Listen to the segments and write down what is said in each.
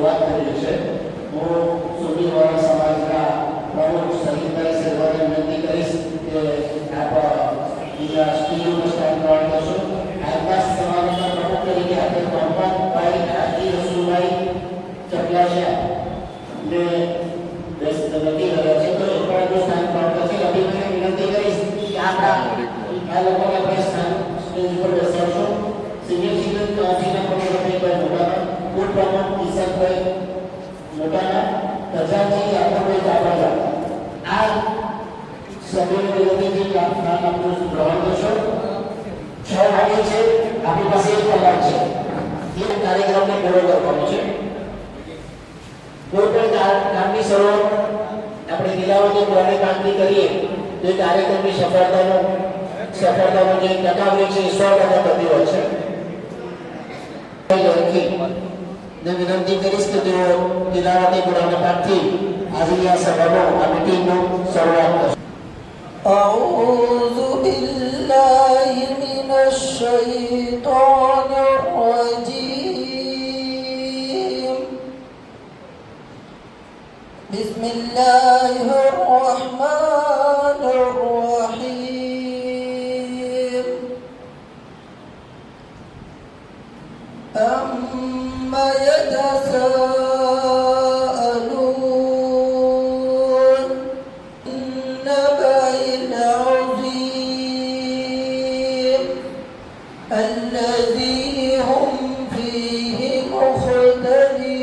શરૂઆત કરી છે. હું સુધીવાળા સમાજના પ્રમુખ સહિતભાઈ સેવાને વિનંતી કરીશ કે આપ બીજા સ્ટીલનું સ્થાન ગ્રહણ કરશો. આજના સમાજના પ્રમુખ તરીકે આપણે મોહમ્મદભાઈ હાજી રસુલભાઈ ચકલાશા ને વ્યસ્ત નથી રહ્યા છે, તો એ પણ સ્થાન ગ્રહણ કરશે. અભિનંદન વિનંતી કરીશ કે આ લોકોને આપણે સ્થાન સ્ટેજ પર બેસાડશો. સિનિયર સિટીઝન કાઉન્સિલના પ્રમુખ રફીકભાઈ મોટાના, પૂર્વ પ્રમુખ ઈશાકભાઈ મોટાના, ખજાનચી યાકુબભાઈ ચાવડા. આ સભ્યોને વિનંતી છે કે આપ સ્થાન આપણું ગ્રહણ કરશો. 6 વાગે છે, આપણી પાસે 1 કલાક છે. એ કાર્યક્રમને પૂરો કરવાનો છે. કોઈ પણ કામની શરૂઆત આપણે દિલાવતી પુરાણી કામની કરીએ તો એ કાર્યક્રમની સફળતાનો જે ટકાવારી છે એ 100% થતી હોય છે. ને વિનંતી કરીશ કે તેઓ દિલાવતી પુરાણી પાઠથી આજની આ સભાનો આ મીટિંગનું શરૂઆત કરશે. أعوذ بالله من الشيطان الرجيم. بسم الله الرحمن الرحيم. أما يتساءلون النبأ العظيم الذي هم فيه مختلفون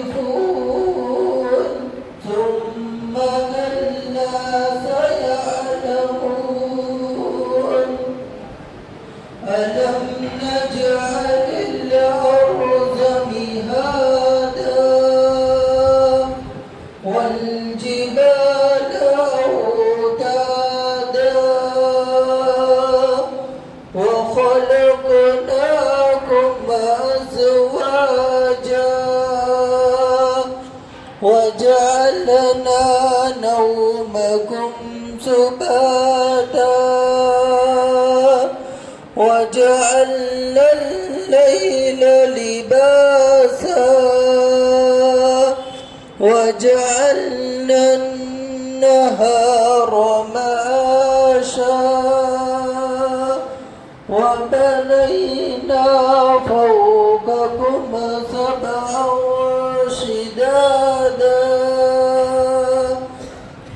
ثم كلا سيعلمون ألم نجعل الأرض مهادا والجبال أوتادا وخلقناكم أزواجا وجعلنا نومكم سباتا وجعلنا الليل لباسا وجعلنا النهار معاشا وبنينا فوقكم 7 شدادا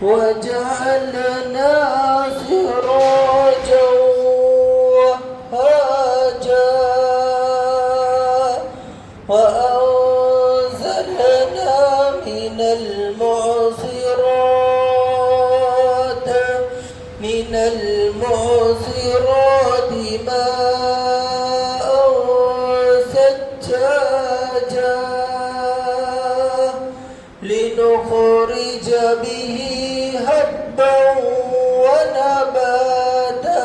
وجعلنا سراجا وهاجا وأنزلنا من المعصرات ماء ثجاجا لنخرج به حبا ونباتا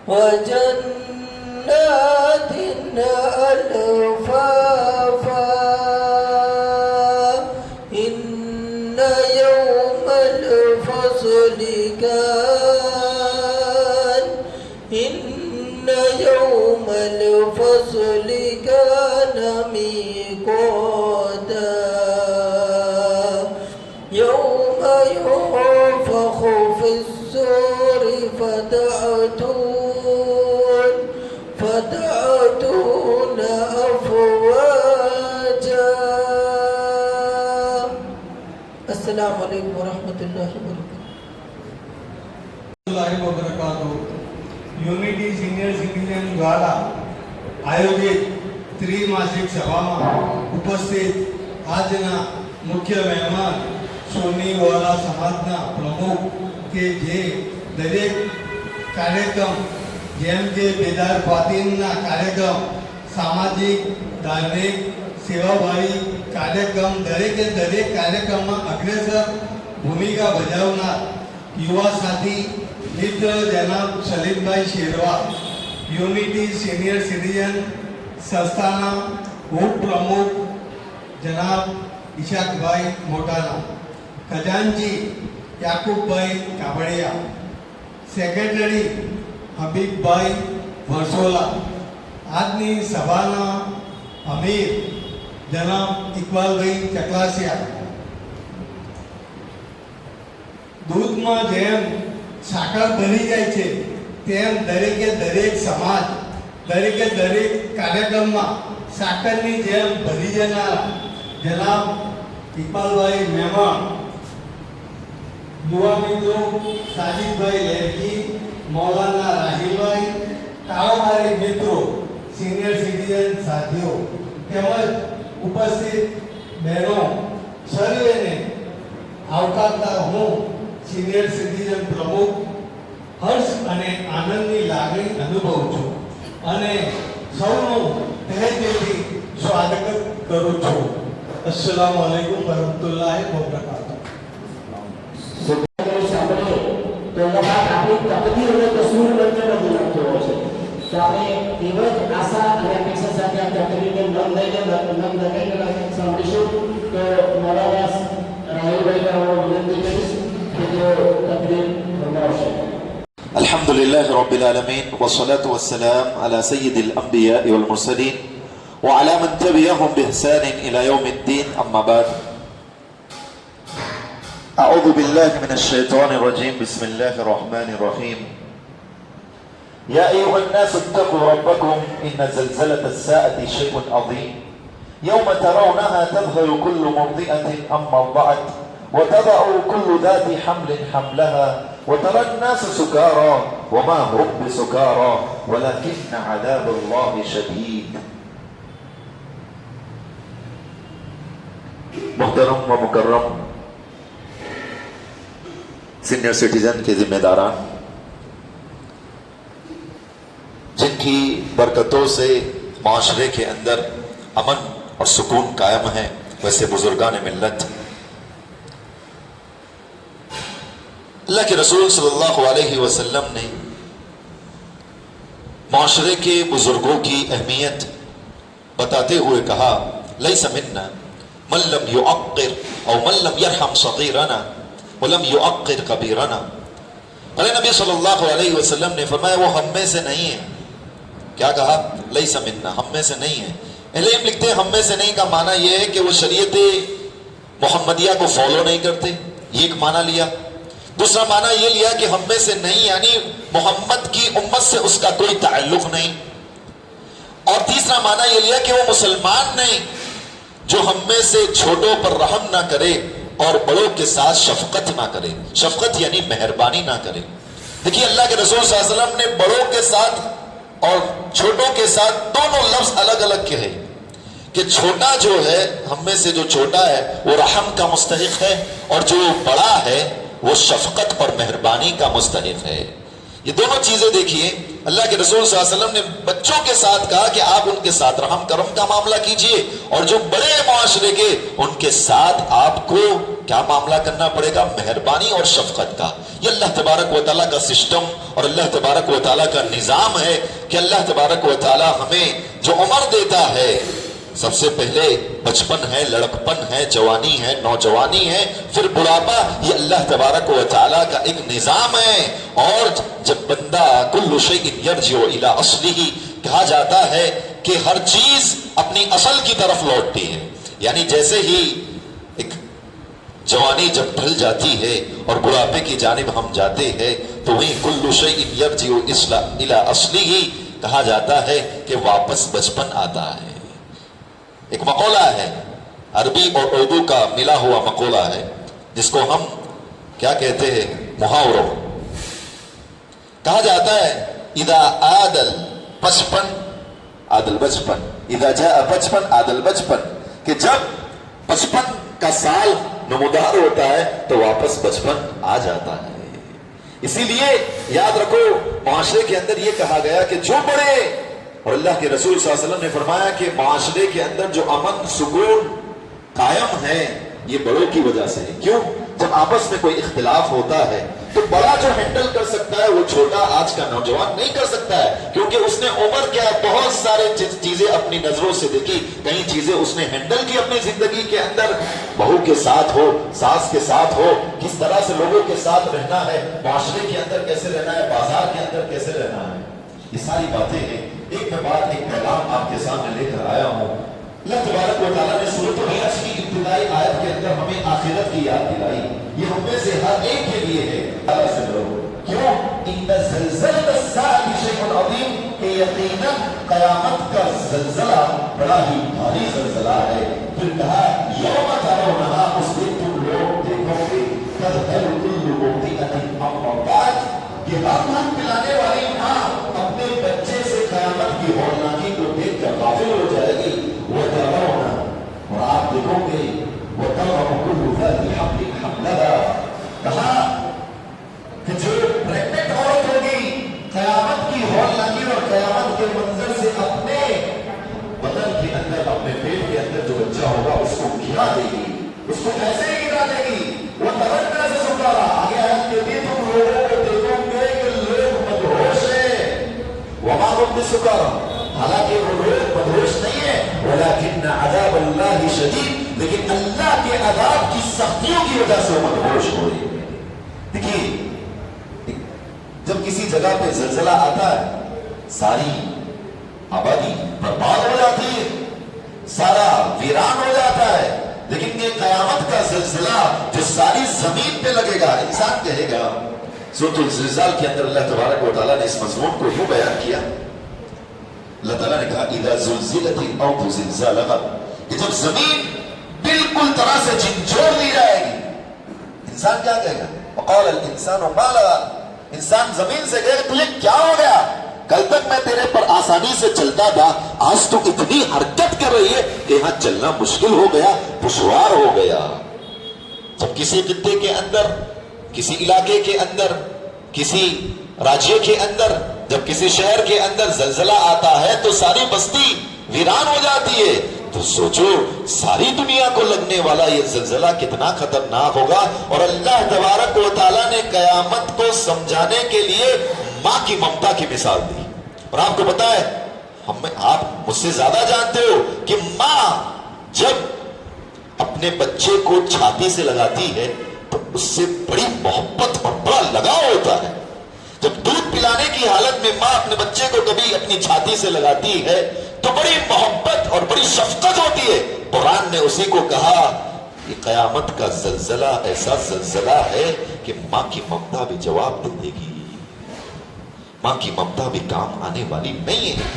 وجنات ألفافا إن يوم الفصل كان ميقاتا يوم ينفخ في الصور فتأتون أفواجا. السلام عليكم ورحمة الله वबरकातुहू. યુનિટી સિનિયર સિટીઝન દ્વારા આયોજિત ત્રિમાસિક સભામાં ઉપસ્થિત આજના મુખ્ય મહેમાન સોનીવાલા સમાજના પ્રમુખ કે જે દરેક કાર્યક્રમ જેમ કે બેદાર ફાતિમના કાર્યક્રમ, સામાજિક, ધાર્મિક, સેવાભાવી કાર્યક્રમ દરેકે દરેક કાર્યક્રમમાં અગ્રેસર ભૂમિકા ભજવનાર યુવા સાથી મિત્ર જનાબ સલીમભાઈ શેરવા, યુનિટી સિનિયર સિટીઝન સંસ્થાના ઉપપ્રમુખ જનાબ ઈશાકભાઈ મોટાના, ખજાનચી યાકુબભાઈ કાબડિયા, સેક્રેટરી હબીબભાઈ વરસોલા, આજની સભાના અમીર જનાબ ઇકબાલભાઈ ચકલાસિયા. દૂધમાં જેમ સાકર ભરી જાય છે તેમ દરેક સમાજ દરેક કાર્યક્રમમાં સાકરની જેમ ભરી જનાર જનાબ ઇકબાલભાઈ મહેમાન, યુવા મિત્રો સાજિદભાઈ લેરકી, મૌલાના રાહિલભાઈ, કારોબારી મિત્રો, સિનિયર સિટીઝન સાથીઓ તેમજ ઉપસ્થિત બહેનો સર્વેને આવકારતા હું સિનિયર સિટીઝન પ્રમુખ હર્ષ અને આનંદની લાગણી અનુભવું છું અને સૌનું તહે દિલથી સ્વાગત કરું છું. અસ્સલામુ અલૈકુમ વરહમતુલ્લાહિ વબરકાતુહુ. સાંભળીએ તો લગાત આપણી તકદીર અને તસવીર વચ્ચે બદલાવ થયો છે. તો આપણે એવી જ આશા અને અપેક્ષા સાથે આ તકદીરને નમ લઈને સાંભળીશું. તો મૌલાના રાહિલભાઈને હું વિનંતી કરીશ કે તેઓ તકદીર ફરમાવશે. الحمد لله رب العالمين والصلاة والسلام على سيد الأنبياء والمرسلين وعلى من تبعهم بإحسان إلى يوم الدين. أما بعد، أعوذ بالله من الشيطان الرجيم. بسم الله الرحمن الرحيم. يا أيها الناس اتقوا ربكم إن زلزلة الساعة شيء عظيم يوم ترونها تذهل كل مرضئة عما أرضعت وتضع كل ذات حمل حملها وترى الناس سكارى وما هم بسكارى ولكن عذاب الله شديد. محترم و مکرم سینئر سٹیزن کے ذمہ داران، جن کی برکتوں سے معاشرے کے اندر امن اور سکون قائم ہے، ویسے بزرگان ملت، اللہ کے رسول صلی اللہ علیہ وسلم نے معاشرے کے بزرگوں کی اہمیت بتاتے ہوئے کہا لیس منا من لم یعقر او من لم یرحم صغیرنا ولم یعقر کبیرنا. اور نبی صلی اللہ علیہ وسلم نے فرمایا وہ ہم میں سے نہیں ہے. کیا کہا؟ لیس منا، ہم میں سے نہیں ہے. اہل علم لکھتے ہیں ہم میں سے نہیں کا معنی یہ ہے کہ وہ شریعت محمدیہ کو فالو نہیں کرتے، یہ ایک معنی لیا. دوسرا معنی یہ لیا کہ ہم میں سے نہیں یعنی محمد کی امت سے اس کا کوئی تعلق نہیں. اور تیسرا معنی یہ لیا کہ وہ مسلمان نہیں جو ہم میں سے چھوٹوں پر رحم نہ کرے اور بڑوں کے ساتھ شفقت نہ کرے. شفقت یعنی مہربانی نہ کرے. دیکھیے اللہ کے رسول صلی اللہ علیہ وسلم نے بڑوں کے ساتھ اور چھوٹوں کے ساتھ دونوں لفظ الگ الگ کہے کہ چھوٹا جو ہے ہم میں سے جو چھوٹا ہے وہ رحم کا مستحق ہے اور جو بڑا ہے وہ شفقت پر مہربانی کا مستحق ہے. یہ دونوں چیزیں دیکھیے اللہ کے رسول صلی اللہ علیہ وسلم نے بچوں کے ساتھ کہا کہ آپ ان کے ساتھ رحم کرم کا معاملہ کیجئے اور جو بڑے معاشرے کے ان کے ساتھ آپ کو کیا معاملہ کرنا پڑے گا؟ مہربانی اور شفقت کا. یہ اللہ تبارک و تعالیٰ کا سسٹم اور اللہ تبارک و تعالیٰ کا نظام ہے کہ اللہ تبارک و تعالیٰ ہمیں جو عمر دیتا ہے سب سے پہلے بچپن ہے، لڑکپن ہے، جوانی ہے، نوجوانی ہے، پھر بڑھاپا. یہ اللہ تبارک و تعالیٰ کا ایک نظام ہے. اور جب بندہ کل شیء یرجع الی اصلہ کہا جاتا ہے کہ ہر چیز اپنی اصل کی طرف لوٹتی ہے. یعنی جیسے ہی ایک جوانی جب ڈھل جاتی ہے اور بڑھاپے کی جانب ہم جاتے ہیں تو وہیں کل شیء یرجع الی اصلہ کہا جاتا ہے کہ واپس بچپن آتا ہے. ایک مقولہ ہے عربی اور اردو کا ملا ہوا مقولہ ہے جس کو ہم کیا کہتے ہیں؟ محاورہ. کہا جاتا ہے اذا عادل بچپن عادل بچپن، اذا جاء بچپن عادل بچپن، کہ جب بچپن کا سال نمودار ہوتا ہے تو واپس بچپن آ جاتا ہے. اسی لیے یاد رکھو معاشرے کے اندر یہ کہا گیا کہ جو بڑے، اور اللہ کے رسول صلی اللہ علیہ وسلم نے فرمایا کہ معاشرے کے اندر جو امن سکون قائم ہے یہ بڑوں کی وجہ سے ہے. کیوں؟ جب آپس میں کوئی اختلاف ہوتا ہے تو بڑا جو ہینڈل کر سکتا ہے وہ چھوٹا آج کا نوجوان نہیں کر سکتا ہے، کیونکہ اس نے عمر کیا بہت سارے چیزیں اپنی نظروں سے دیکھی، کئی چیزیں اس نے ہینڈل کی اپنی زندگی کے اندر. بہو کے ساتھ ہو، ساس کے ساتھ ہو، کس طرح سے لوگوں کے ساتھ رہنا ہے، معاشرے کے اندر کیسے رہنا ہے، بازار کے اندر کیسے رہنا ہے، یہ ساری باتیں ہیں. ایک میں بات ایک پیغام آپ کے سامنے لے کر آیا ہوں. اللہ تبارک و تعالیٰ نے سورۃ الحج کی ابتدائی آیت کے اندر ہمیں آخرت کی یاد دلائی. یہ ہم میں سے ہر ایک کے لیے ہے. اللہ سے ڈرو. کیوں؟ ان زلزلۃ الساعۃ شیء عظیم، کہ یقیناً قیامت کا زلزلہ بڑا ہی بھاری زلزلہ ہے. پھر کہا یوم ترونہا، اس دن تم لوگ دیکھو گے تذہل کل مرضعۃ عما ارضعت، کہ ہر دودھ پلانے والی ماں اپنے بچے سے قیامت کی ہولناکی کو دیکھ کر غافل ہو جائے گی. وترون، اور آپ دیکھو گے وتضع كل ذات حمل حملها، کہا کہ جو پریگننٹ عورت ہوگی قیامت کی ہولناکی اور قیامت کے منظر سے اپنے بدن کے اندر، اپنے پیٹ کے اندر جو بچہ ہوگا اس کو گرا دے گی. اس کو ایسے ہی گرا دے گی. وہ ترنہ سے سکارا. آگے آیت کے بھی تم لوگوں کو دیکھو گے کہ لوگ مدہوش ہیں. وما هم بسکارا، حالانکہ وہ لوگ مدہوش نہیں ہے. ولكن عذاب اللہ شدید، لیکن اللہ کے عذاب کی سختیوں کی وجہ سے وہ مدہوش ہو رہی ہے. دیکھیے جب کسی جگہ پہ زلزلہ آتا ہے ساری آبادی برباد ہو جاتی ہے، سارا ویران ہو جاتا ہے. لیکن یہ قیامت کا زلزلہ جو ساری زمین پہ لگے گا، انسان کہے گا. سورۃ الزلزال کے اندر اللہ تبارک و تعالیٰ نے اس مضمون کو یوں بیان کیا. اللہ تعالیٰ نے کہا اذا زلزلت الارض زلزالها، کہ جب زمین بالکل طرح سے جھنجھوڑ لی جائے گی، انسان کیا کہے گا؟ وقال الانسان ما لها، انسان زمین سے کہے گا تجھے کیا ہو گیا؟ کل تک میں تیرے پر آسانی سے چلتا تھا، آج تو اتنی حرکت کر رہی ہے کہ یہاں چلنا مشکل ہو گیا، دشوار ہو گیا. جب کسی خطے کے اندر، کسی علاقے کے اندر، کسی راجیہ کے اندر، جب کسی شہر کے اندر زلزلہ آتا ہے تو ساری بستی ویران ہو جاتی ہے. تو سوچو ساری دنیا کو لگنے والا یہ زلزلہ کتنا خطرناک ہوگا. اور اللہ تبارک و تعالیٰ نے قیامت کو سمجھانے کے لیے ماں کی ممتا کی مثال دی. اور آپ کو پتا ہے، آپ مجھ سے زیادہ جانتے ہو کہ ماں جب اپنے بچے کو چھاتی سے لگاتی ہے تو اس سے بڑی محبت اور بڑا لگاؤ ہوتا ہے. جب دودھ پلانے کی حالت میں ماں اپنے بچے کو کبھی اپنی چھاتی سے لگاتی ہے تو بڑی محبت اور بڑی شفقت ہوتی ہے. قرآن نے اسی کو کہا کہ قیامت کا زلزلہ ایسا زلزلہ ہے کہ ماں کی ممتا بھی جواب دے دے گی. ماں کی ممتا بھی کام آنے والی نہیں ہے.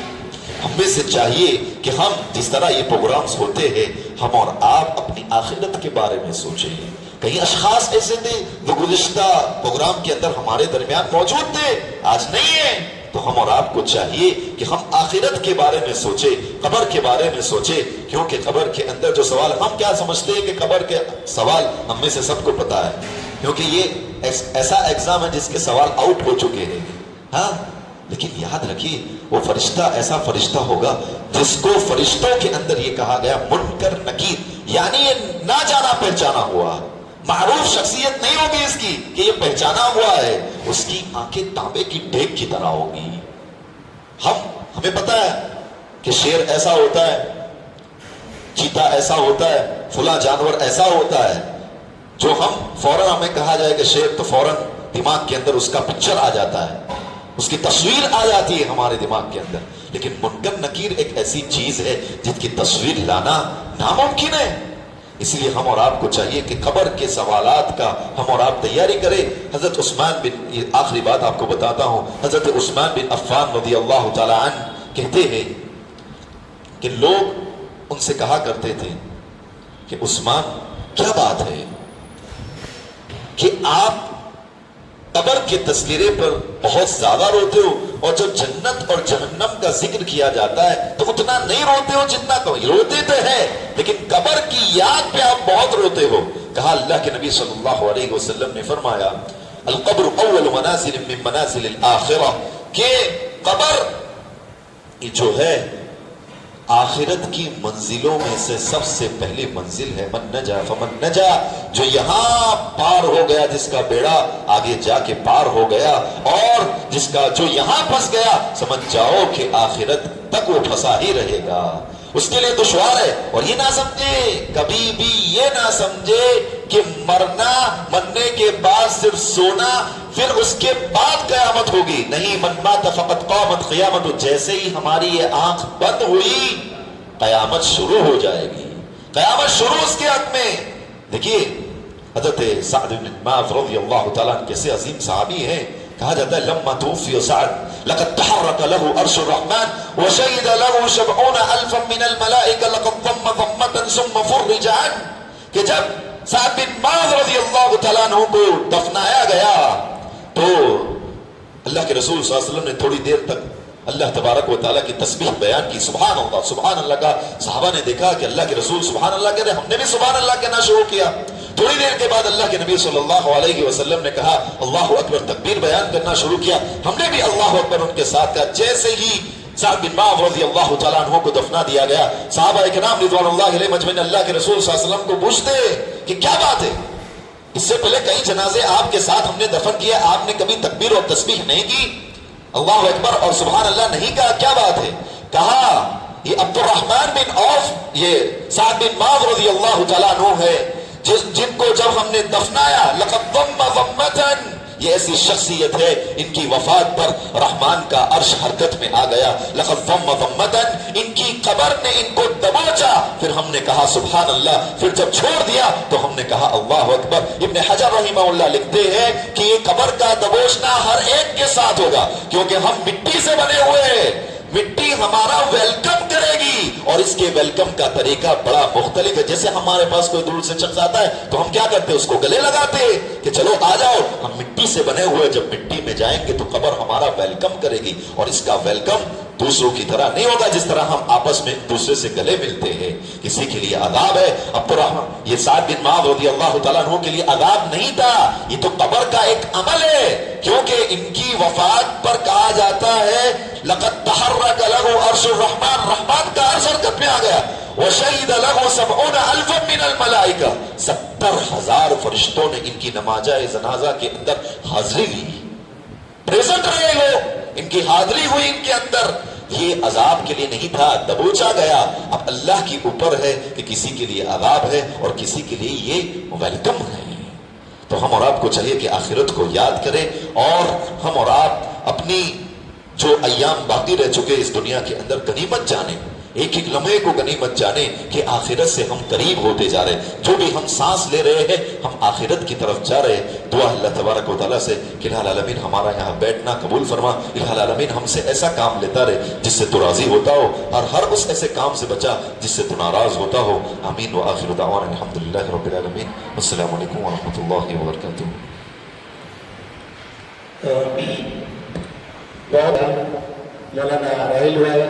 ہم میں سے چاہیے کہ ہم جس طرح یہ پروگرامز ہوتے ہیں، ہم اور آپ اپنی آخرت کے بارے میں سوچیں. کئی اشخاص ایسے تھے جو گزشتہ پروگرام کے اندر ہمارے درمیان موجود تھے، آج نہیں ہیں. تو ہم اور آپ کو چاہیے کہ ہم آخرت کے بارے میں سوچیں، قبر کے بارے میں سوچیں. کیونکہ قبر کے اندر جو سوال، ہم کیا سمجھتے ہیں کہ قبر کے سوال ہم میں سے سب کو پتا ہے، کیونکہ یہ ایسا ایگزام ہے جس کے سوال آؤٹ ہو چکے ہیں. ہاں، لیکن یاد رکھیے وہ فرشتہ ایسا فرشتہ ہوگا جس کو فرشتوں کے اندر یہ کہا گیا منکر نکیر، یعنی یہ نہ جانا پہچانا ہوا، معروف شخصیت نہیں ہوگی اس کی کہ یہ پہچانا ہوا ہے. اس کی آنکھیں تانبے کی ڈیگ کی طرح ہوگی. ہمیں پتا ہے کہ شیر ایسا ہوتا ہے، چیتا ایسا ہوتا ہے، فلاں جانور ایسا ہوتا ہے، جو ہم فوراً ہمیں کہا جائے کہ شیر، تو فوراً دماغ کے اندر اس کا پکچر آ جاتا ہے، اس کی تصویر آ جاتی ہے ہمارے دماغ کے اندر. لیکن منکر نکیر ایک ایسی چیز ہے جس کی تصویر لانا ناممکن ہے. اس لیے ہم اور آپ کو چاہیے کہ قبر کے سوالات کا ہم اور آپ تیاری کریں. حضرت عثمان بن، یہ آخری بات آپ کو بتاتا ہوں، حضرت عثمان بن عفان رضی اللہ تعالی عنہ کہتے ہیں کہ لوگ ان سے کہا کرتے تھے کہ عثمان کیا بات ہے کہ آپ قبر کے تذکرے پر بہت زیادہ روتے ہو، اور جب جنت اور جہنم کا ذکر کیا جاتا ہے تو اتنا نہیں روتے ہو جتنا روتے تو ہے، لیکن قبر کی یاد پہ آپ بہت روتے ہو. کہا اللہ کے نبی صلی اللہ علیہ وسلم نے فرمایا القبر اول منازل من منازل الاخرہ، کہ قبر جو ہے آخرت کی منزلوں میں سے سب سے پہلی منزل ہے. من نجا فمن نجا، جو یہاں پار ہو گیا جس کا بیڑا آگے جا کے پار ہو گیا، اور جس کا جو یہاں پھنس گیا سمجھ جاؤ کہ آخرت تک وہ پھنسا ہی رہے گا. اس کے لیے دشوار ہے. اور یہ نہ سمجھے، کبھی بھی یہ نہ سمجھے کہ مرنے کے بعد صرف سونا، پھر اس کے بعد قیامت ہوگی. نہیں، من مات فقط قامت قیامت. جیسے ہی ہماری یہ آنکھ بند ہوئی क़यामत शुरू हो जाएगी, क़यामत शुरू उसके हक में। देखिए हज़रत सअद बिन मुआज़ रज़ियल्लाहु तआला अन्हु कैसे अजीम सहाबी हैं। कहा जाता है लम्मा तुवफ़िया सअद लक़द तहर्रक लहु अर्शुर रहमान व शहिद लहु 70,000 मिनल मलाइका लक़द ज़म्म ज़म्मतन सुम्मा फ़ुर्रिज अन, कि जब सअद बिन मुआज़ रज़ियल्लाहु तआला अन्हु को दफनाया गया तो अल्लाह के रसूल सल्लल्लाहु अलैहि वसल्लम ने थोड़ी देर तक अल्लाह तबारक व तआला की तस्बीह बयान की, सुभान अल्लाह का। सहाबा ने देखा कि अल्लाह के रसूल सुभान अल्लाह कह रहे, हमने भी सुभान अल्लाह कहना शुरू किया। थोड़ी देर के बाद अल्लाह के नबी सल्लल्लाहु अलैहि वसल्लम ने कहा अल्लाहु अकबर, तकबीर बयान करना शुरू किया। हमने भी अल्लाहु अकबर उनके साथ कहा। जैसे ही सअद बिन मुआज़ रज़ियल्लाहु तआला अन्हु को दफना दिया गया, सहाबा इकराम रिज़वानुल्लाहि अलैहिम अजमईन अल्लाह के रसूल सल्लल्लाहु अलैहि वसल्लम को पूछते कि क्या बात है, इससे पहले कई जनाजे आपके साथ हमने दफन किया, आपने कभी तकबीर और तस्बीह नहीं की, अल्लाहु अकबर और सुभान अल्लाह नहीं कहा, क्या बात है? कहा ये अब्दुर्रहमान बिन औफ, ये सअद बिन मुआज़ रज़ियल्लाहु तआला अन्हु है जिनको जब हमने दफनाया लक़द ज़म्म ज़म्मतन, ये ऐसी शख्सियत है इनकी वफात पर रहमान का अर्श हरकत में आ गया। लक़द ज़म्म ज़म्मतन, इनकी कब्र ने इनको दबोचा। फिर हमने कहा सुभान अल्लाह, फिर जब छोड़ दिया तो हमने कहा अल्लाहु अकबर। इब्न हजर रहमहुल्लाह लिखते हैं कि ये कब्र का दबोचना हर एक के साथ होगा, क्योंकि हम मिट्टी से बने हुए हैं, मिट्टी हमारा वेलकम करेगी और इसके वेलकम का तरीका बड़ा मुख्तलिफ है। जैसे हमारे पास कोई दूर से शख्स आता है तो हम क्या करते हैं, उसको गले लगाते हैं कि चलो आ जाओ। हम मिट्टी से बने हुए, जब मिट्टी में जाएंगे तो कब्र हमारा वेलकम करेगी और इसका वेलकम दूसरों की तरह नहीं होगा जिस तरह हम आपस में दूसरे से गले मिलते हैं। किसी के लिए अदाब है, अब्दुर्रहमान ये सअद बिन मुआज़ रज़ियल्लाहु तआला अन्हु के लिए अदाब नहीं था, ये तो कब्र का एक अमल है, क्योंकि इनकी वफात पर कहा जाता है लक़द तहर्रक लहु अर्शुर रहमान, रहमान का अर्श हरकत में आ गया। व शहीद लहु 70,000 मिनल मलाइका, 70,000 फरिश्तों ने इनकी नमाज़े जनाजा के अंदर हाजिरी ली, प्रेजेंट रहे लोग, इनकी हाजिरी हुई इनके अंदर। ये अजाब के लिए नहीं था, दबोचा गया। अब अल्लाह के ऊपर है कि किसी के लिए अजाब है और किसी के लिए ये वेलकम है। तो हम और आपको चाहिए कि आखिरत को याद करें और हम और आप अपनी जो अय्याम बाकी रह चुके इस दुनिया के अंदर गनीमत जाने, एक एक लम्हे को गनीमत जाने कि आखिरत से हम करीब होते जा रहे हैं। जो भी हम सांस ले रहे हैं हम आखिरत की तरफ जा रहे हैं। दुआ अल्लाह तबारक व तआला से कि इलाही आलमीन हमारा यहाँ बैठना कबूल फरमा, इलाही आलमीन हमसे ऐसा काम लेता रहे जिससे तू राजी होता हो और हर उस ऐसे काम से बचा जिससे तू नाराज होता हो। आमीन व आखिर दावाना अल्हम्दुलिल्लाहि रब्बिल आलमीन। अस्सलामु अलैकुम व रहमतुल्लाहि व बरकातुहू। मौलाना राहिल भाई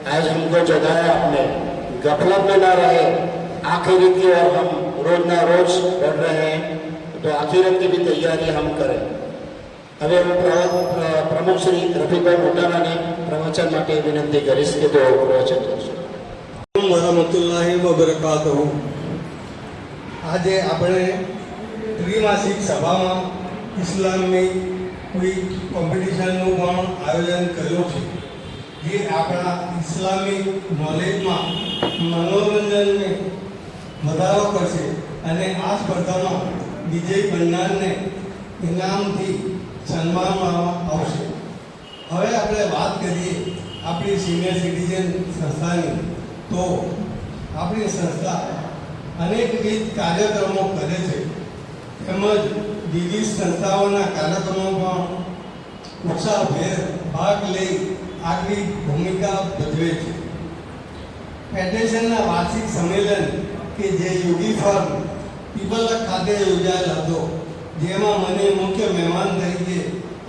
आज हमको जगाया, आपने गफलत में ना रहे, आखिरत की और हम रोज ना रोज बढ़ रहे हैं, तो आखिरत की भी तैयारी हम करें। હવે હું પ્રમુખ શ્રી રફીકભાઈ મોટાણાને પ્રવચન માટે વિનંતી કરીશ કે તેઓ પ્રવચન કરશે। વરહમતુલ્લાહિ વબરકાતુહુ। આજે આપણે ત્રિમાસિક સભામાં ઇસ્લામની કોઈ કોમ્પિટિશનનું પણ આયોજન કર્યું છે, જે આપણા ઇસ્લામિક નોલેજમાં મનોરંજનને વધારો કરશે અને આ સ્પર્ધામાં વિજય બનનારને ઇનામથી સન્માનવામાં આવશે। હવે આપણે વાત કરીએ આપણી સિનિયર સિટીઝન સંસ્થાની, તો આપણી સંસ્થા અનેકવિધ કાર્યક્રમો કરે છે, તેમજ વિવિધ સંસ્થાઓના કાર્યક્રમોમાં ઉત્સાહભેર ભાગ લઈ આગવી ભૂમિકા ભજવે છે। ફેડરેશનના વાર્ષિક સંમેલન કે જે યોગી ફાર્મ પીપલક ખાતે યોજાયેલ હતો, જેમાં મને મુખ્ય મહેમાન તરીકે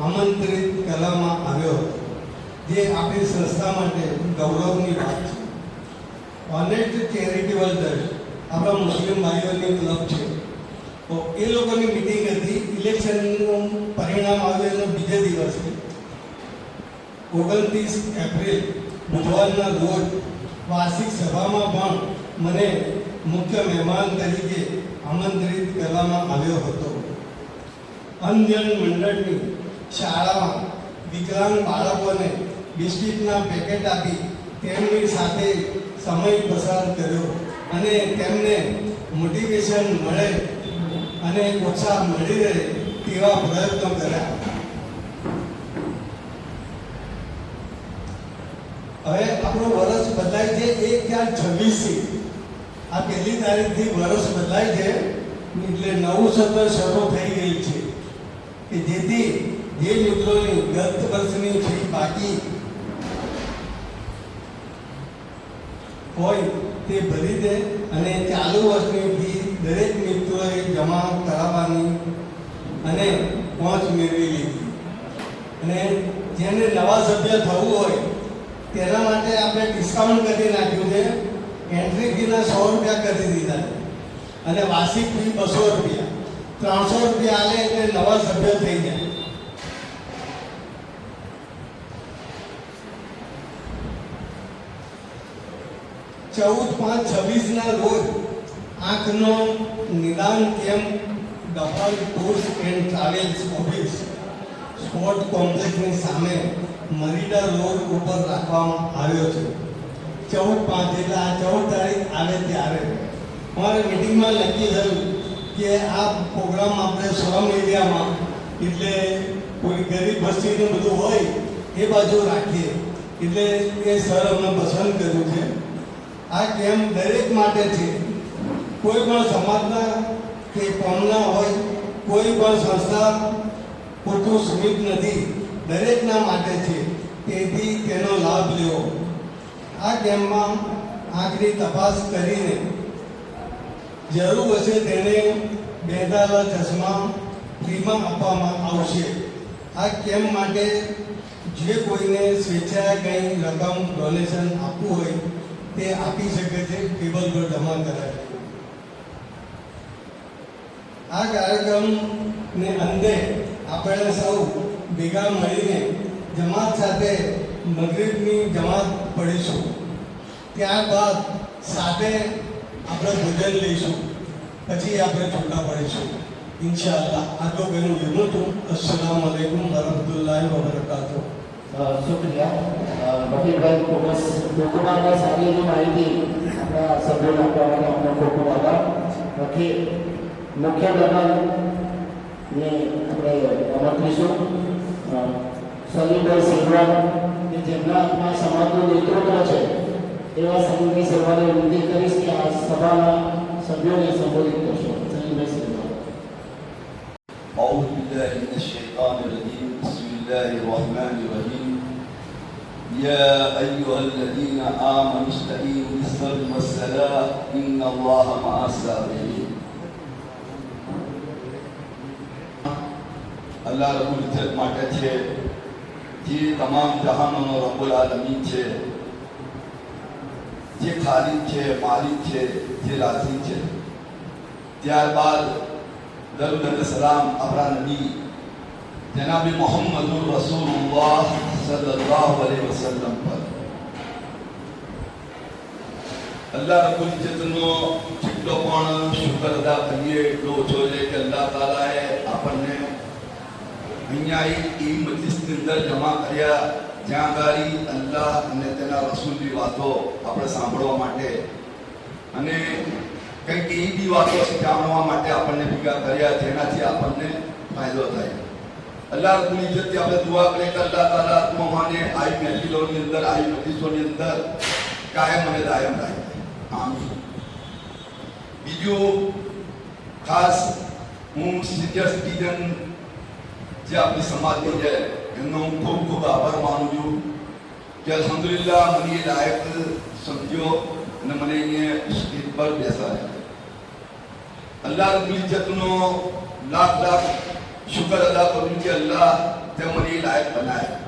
આમંત્રિત કરવામાં આવ્યો હતો, જે આપણી સંસ્થા માટે ગૌરવની વાત છે। ઓનેસ્ટ ચેરિટેબલ ટ્રસ્ટ આપણા મુસ્લિમ ભાઈઓની ક્લબ છે, તો એ લોકોની મિટિંગ હતી, ઇલેક્શનનું પરિણામ આવ્યું એનો બીજે દિવસે 29 એપ્રિલ બુધવારના રોજ વાર્ષિક સભામાં પણ મને મુખ્ય મહેમાન તરીકે આમંત્રિત કરવામાં આવ્યો હતો। અંધજન મંડળની શાળામાં વિકલાંગ બાળકોને બિસ્કિટના પેકેટ આપી તેમની સાથે સમય પસાર કર્યો અને તેમને મોટિવેશન મળે અને ઉત્સાહ મળી રહે તેવા પ્રયત્નો કર્યા। હવે હવે આપણું વર્ષ બદલાય છે 1/4/26 આ પહેલી તારીખથી વર્ષ બદલાય છે એટલે નવું સત્ર શરૂ થઈ ગઈ છે કે જેથી જે મિત્રોની ગત વર્ષની ફી બાકી હોય તે ભરી દે અને ચાલુ વર્ષની ફી દરેક મિત્રોએ જમા કરાવવાની અને પહોંચ મેળવી લીધી. અને જેને નવા સભ્ય થવું હોય તેના માટે આપણે ડિસ્કાઉન્ટ કરી નાખ્યું છે. એન્ટ્રી ફીના 100 રૂપિયા કરી દીધા છે અને વાર્ષિક ફી 200 રૂપિયા, 300 રૂપિયા આલે એટલે નવા સભ્ય થઈ જાય. ચૌદ 5/26 ના રોજ આંખનો નિદાન camp Gaffar tours and travels office sport કોમ્પ્લેક્સની સામે મરીડા રોડ ઉપર રાખવામાં આવ્યો છે. 14/5 એટલે આ 14 તારીખ આવે ત્યારે અમારે મિટિંગમાં નક્કી થયું કે આ પ્રોગ્રામ આપણે શ્રમ એરિયામાં એટલે કોઈ ગરીબ વસ્તીને બધું હોય એ બાજુ રાખીએ એટલે એ સર અમને પસંદ કર્યું છે. આ કેમ્પ દરેક માટે છે. કોઈ પણ સમાજના કે કોમના હોય, કોઈ પણ સંસ્થા પૂરતું સીમિત નથી, દરેકના માટે છે. તેથી તેનો લાભ લેવો. આ કેમ્પમાં આંખની તપાસ કરીને જરૂર હશે તેને બેદાલા ચશ્મા ફ્રીમાં આપવામાં આવશે. આ કેમ્પ માટે જે કોઈને સ્વેચ્છાએ કંઈ રકમ ડોનેશન આપવું હોય તે આપી શકે છે, ટેબલ પર જમા કરાય. આ કાર્યક્રમને અંતે આપણે સૌ ભેગા મળીને જમાત સાથે મગરીબની જમાત પડીશું. ત્યારબાદ સાથે આપણે ભોજન લઈશું, પછી આપણે છૂટા પડીશું ઇન્શાઅલ્લાહ. આટલો ઘણું વિનંતું હતું. અસ્સલામુ અલૈકુમ વરહમતુલ્લાહિ વબરકાતુહ. શુક્રિયા વકીલભાઈ, ખૂબ જ ટૂંકમાં સારી એવી માહિતી આપણા સભ્યોને આપવા માટે આપનો ખૂબ ખૂબ આભાર. વકીલ મુખ્ય મહેમાનને આપણે આમંત્રીશું સલીમભાઈ સેહવાગ, કે જેમના હાથમાં સમાજનું નેતૃત્વ છે એવા સલીમભાઈ સેહવાગને વિનંતી કરીશ કે આ સભાના સભ્યોને સંબોધિત કરશો. સલીમભાઈ સેહવાગ. أعوذ بالله من الشيطان الرجيم بسم الله الرحمن الرحيم يا أيها الذين آمنوا استعينوا بالصبر والصلاة إن الله مع الصابرين. અલ્લાહ રબ્બુલ ઇઝ્ઝત માટે છે, જે તમામ જહાનોનો રબ્બુલ આલમીન છે, જે ખાલિક છે, માલિક છે, જે રાઝી છે. ત્યારબાદ દરુદ અને સલામ આપણા નબી જનાબ મોહમ્મદુર રસૂલુલ્લાહ સલ્લલ્લાહુ અલૈહિ વસલ્લમ પર. અલ્લાહ રબ્બુલ ઇઝ્ઝતનો જેટલો પણ શુક્ર અદા કરીએ એટલો ઓછો છે કે અલ્લાહ તાલાએ આપણને અહીંયા એવી મજલિસની અંદર જમા કર્યા જ્યાં ગાડી અલ્લાહ અને તેના રસૂલની વાતો આપણે સાંભળવા માટે અને કંઈક એવી બી વાતો જાણવા માટે આપણને ભેગા કર્યા જેનાથી આપણને ફાયદો થાય. અલ્લાહ રબ્બુલ ઇઝ્ઝતથી આપણે દુઆ કરીએ કે અલ્લાહ તાલા તમામને આવી મહેફિલોની અંદર, આવી મજલિસોની અંદર કાયમ અને દાયમ રાખે. આમીન. બીજું ખાસ હું સિનિયર સિટીઝન જે આપણી સમાજની છે એમનો હું ખૂબ ખૂબ આભાર માનું છું કે અલ્હમ્દુલિલ્લાહ મને એ લાયક સમજ્યો અને મને અહીંયા સ્ટેજ પર બેસાડ્યા. અલ્લાહ રબ્બુલ ઇઝ્ઝતનો લાખ લાખ શુક્ર અદા કરું કે અલ્લાહ તે મને એ લાયક બનાવ્યા.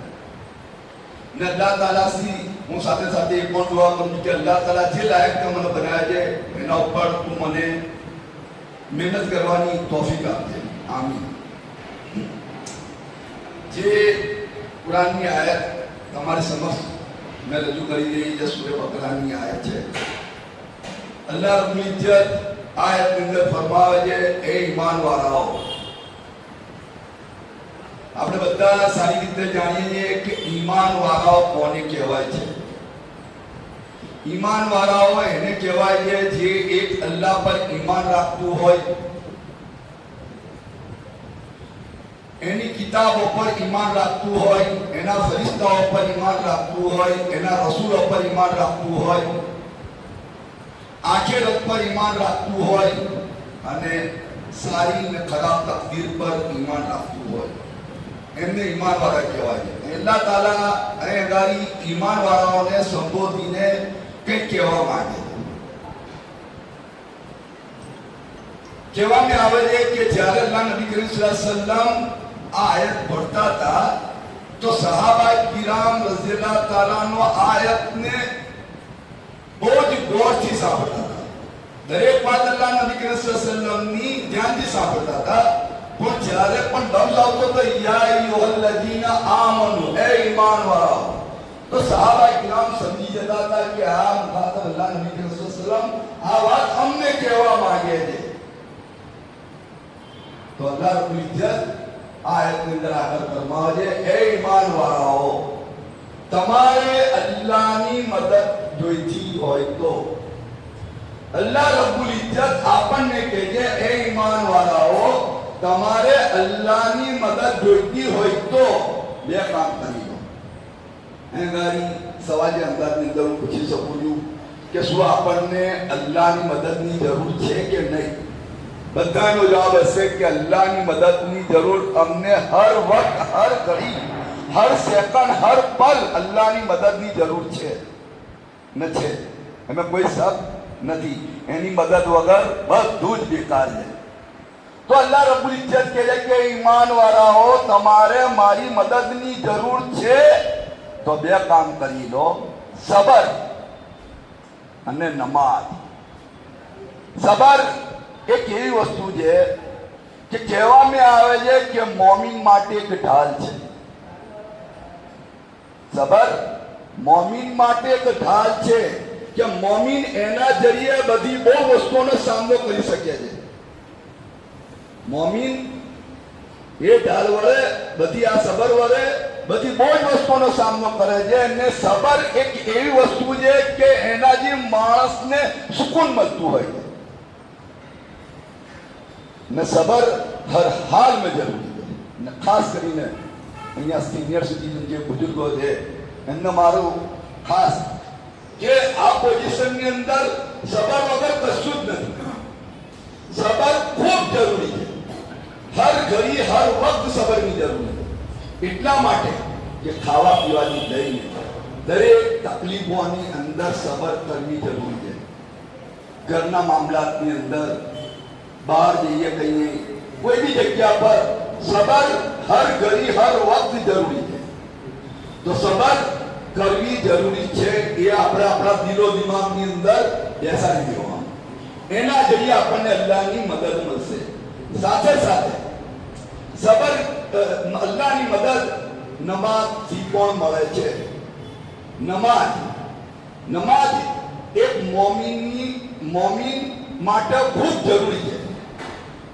ને અલ્લાહ તાલાથી હું સાથે સાથે એ પણ દુઆ કરું કે અલ્લાહ તાલા જે લાયક તે મને બનાવ્યા છે એના ઉપર તું મને મહેનત કરવાની તૌફીક આપજે. આમીન. જે કુરાનની આયત તમારી સમક્ષ મેં રજૂ કરી રહી છે સૂરે બકરાની આયત છે. અલ્લાહ રબ્બુલ ઇઝ્ઝત આયતની અંદર ફરમાવે છે, એ ઈમાનવાળાઓ. આપણે બધા સારી રીતે જાણીએ છીએ કે ઈમાનવાળાઓ કોને કહેવાય છે. ઈમાનવાળાઓ એને કહેવાય છે જે એક અલ્લાહ પર ઈમાન રાખતું હોય, એની કિતાબો પર ઈમાન રાખતું હોય, એના ફરિશ્તાઓ પર ઈમાન રાખતું હોય, એના રસૂલો પર ઈમાન રાખતું હોય, આખિરત પર ઈમાન રાખતું હોય અને સારી અને ખરાબ તકદીર પર ઈમાન રાખતું હોય, એમને ઈમાનવાળા કહેવાય છે. અલ્લાહ તાલા અહીં અગાડી ઈમાનવાળાઓને સંબોધીને કંઈક કહેવા માંગે છે. કહેવામાં આવે છે કે જ્યારે અલ્લાહ નબી કરીમ સલ્લલ્લાહુ અલૈહિ વસલ્લમ આ આયત ભણતા હતા તો સહાબા કિરામ રઝિયલ્લાહુ તાલાનો આયતને બહુ જ ગૌરથી સાંભળતા હતા. દરેક વાત અલ્લાહ નબી કરીમ સલ્લલ્લાહુ અલૈહિ વસલ્લમની ધ્યાનથી સાંભળતા હતા. પણ જ્યારે પણ લફ્ઝ આવતો તો યા અય્યુહલ્લઝીના આમનુ, એ ઈમાનવાળાઓ, તો સહાબા કિરામ સમજી જતા હતા કે આ મુખાતબ અલ્લાહ નબી કરીમ સલ્લલ્લાહુ અલૈહિ વસલ્લમ આ વાત અમને કહેવા માંગે છે. તો અલ્લાહ રબ્બુલ ઇજ્જત આયતની અંદર આગળ ફરમાવે છે, એ ઈમાનવાળાઓ, તમારે અલ્લાહની મદદ જોઈતી હોય તો અલ્લાહ રબ્બુલ ઇજ્જત આપણને કહે છે, એ ઈમાનવાળાઓ, તમારે અલ્લાહની મદદ જોઈતી હોય તો બે કામ કરી લો. એ ગાડી સવાલની અંદાજની અંદર હું પૂછી શકું છું કે શું આપણને અલ્લાહની મદદની જરૂર છે કે નહીં? બધાનો જવાબ હશે કે અલ્લાહની મદદની જરૂર અમને હર વખત, હર ઘડી, હર સેકન્ડ, હર પલ અલ્લાહની મદદની જરૂર છે. ન છે એમાં કોઈ શક નથી. એની મદદ વગર બધું જ બેકાર છે. તો અલ્લાહ રબ્બુલ ઇજ્જત કહે છે કે ઈમાનવાળાઓ, તમારે મારી મદદની જરૂર છે તો બે કામ કરી લો, સબર અને નમાઝ. સબર એક એવી વસ્તુ છે કે કહેવામાં આવે છે કે મોમિન માટે એક ઢાલ છે. સબર મોમિન માટે એક ઢાલ છે કે મોમિન એના જરીએ બધી બહુ વસ્તુઓનો સામનો કરી શકે છે. મોમિન એ ઢાલ વડે, બધી આ સબર વડે બધી બહુ જ વસ્તુઓનો સામનો કરે છે. અને સબર એક એવી વસ્તુ છે કે એનાથી માણસને સુકૂન મળતું હોય છે. ને સબર હર હાલ में જરૂરી છે. ને ખાસ કરીને અહીંયા સિનિયર સિટીઝન જે બુજુર્ગો છે એમને મારું ખાસ કે આ પોઝિશનની અંદર સબર વગર કશું જ નથી. સબર ખૂબ જરૂરી છે. હર ઘડી, હર વખત સબરની જરૂર છે. એટલા માટે કે ખાવા પીવાની લઈને દરેક તકલીફોની અંદર સબર કરવી જરૂરી છે. ઘરના મામલાની અંદર, બહાર જઈએ કહીએ, કોઈ બી જગ્યા પર સબર હર ઘડી, હર વખત જરૂરી છે. તો સબર કરવી જરૂરી છે. એ આપણે આપણા દિલો દિમાગની અંદર બેસાડી દેવાનું. એના જરીએ આપણને અલ્લાહની મદદ મળશે. સાથે સાથે સબર, અલ્લાહની મદદ નમાઝથી કોણ મળે છે? નમાઝ એક મોમિન માટે ખૂબ જરૂરી છે.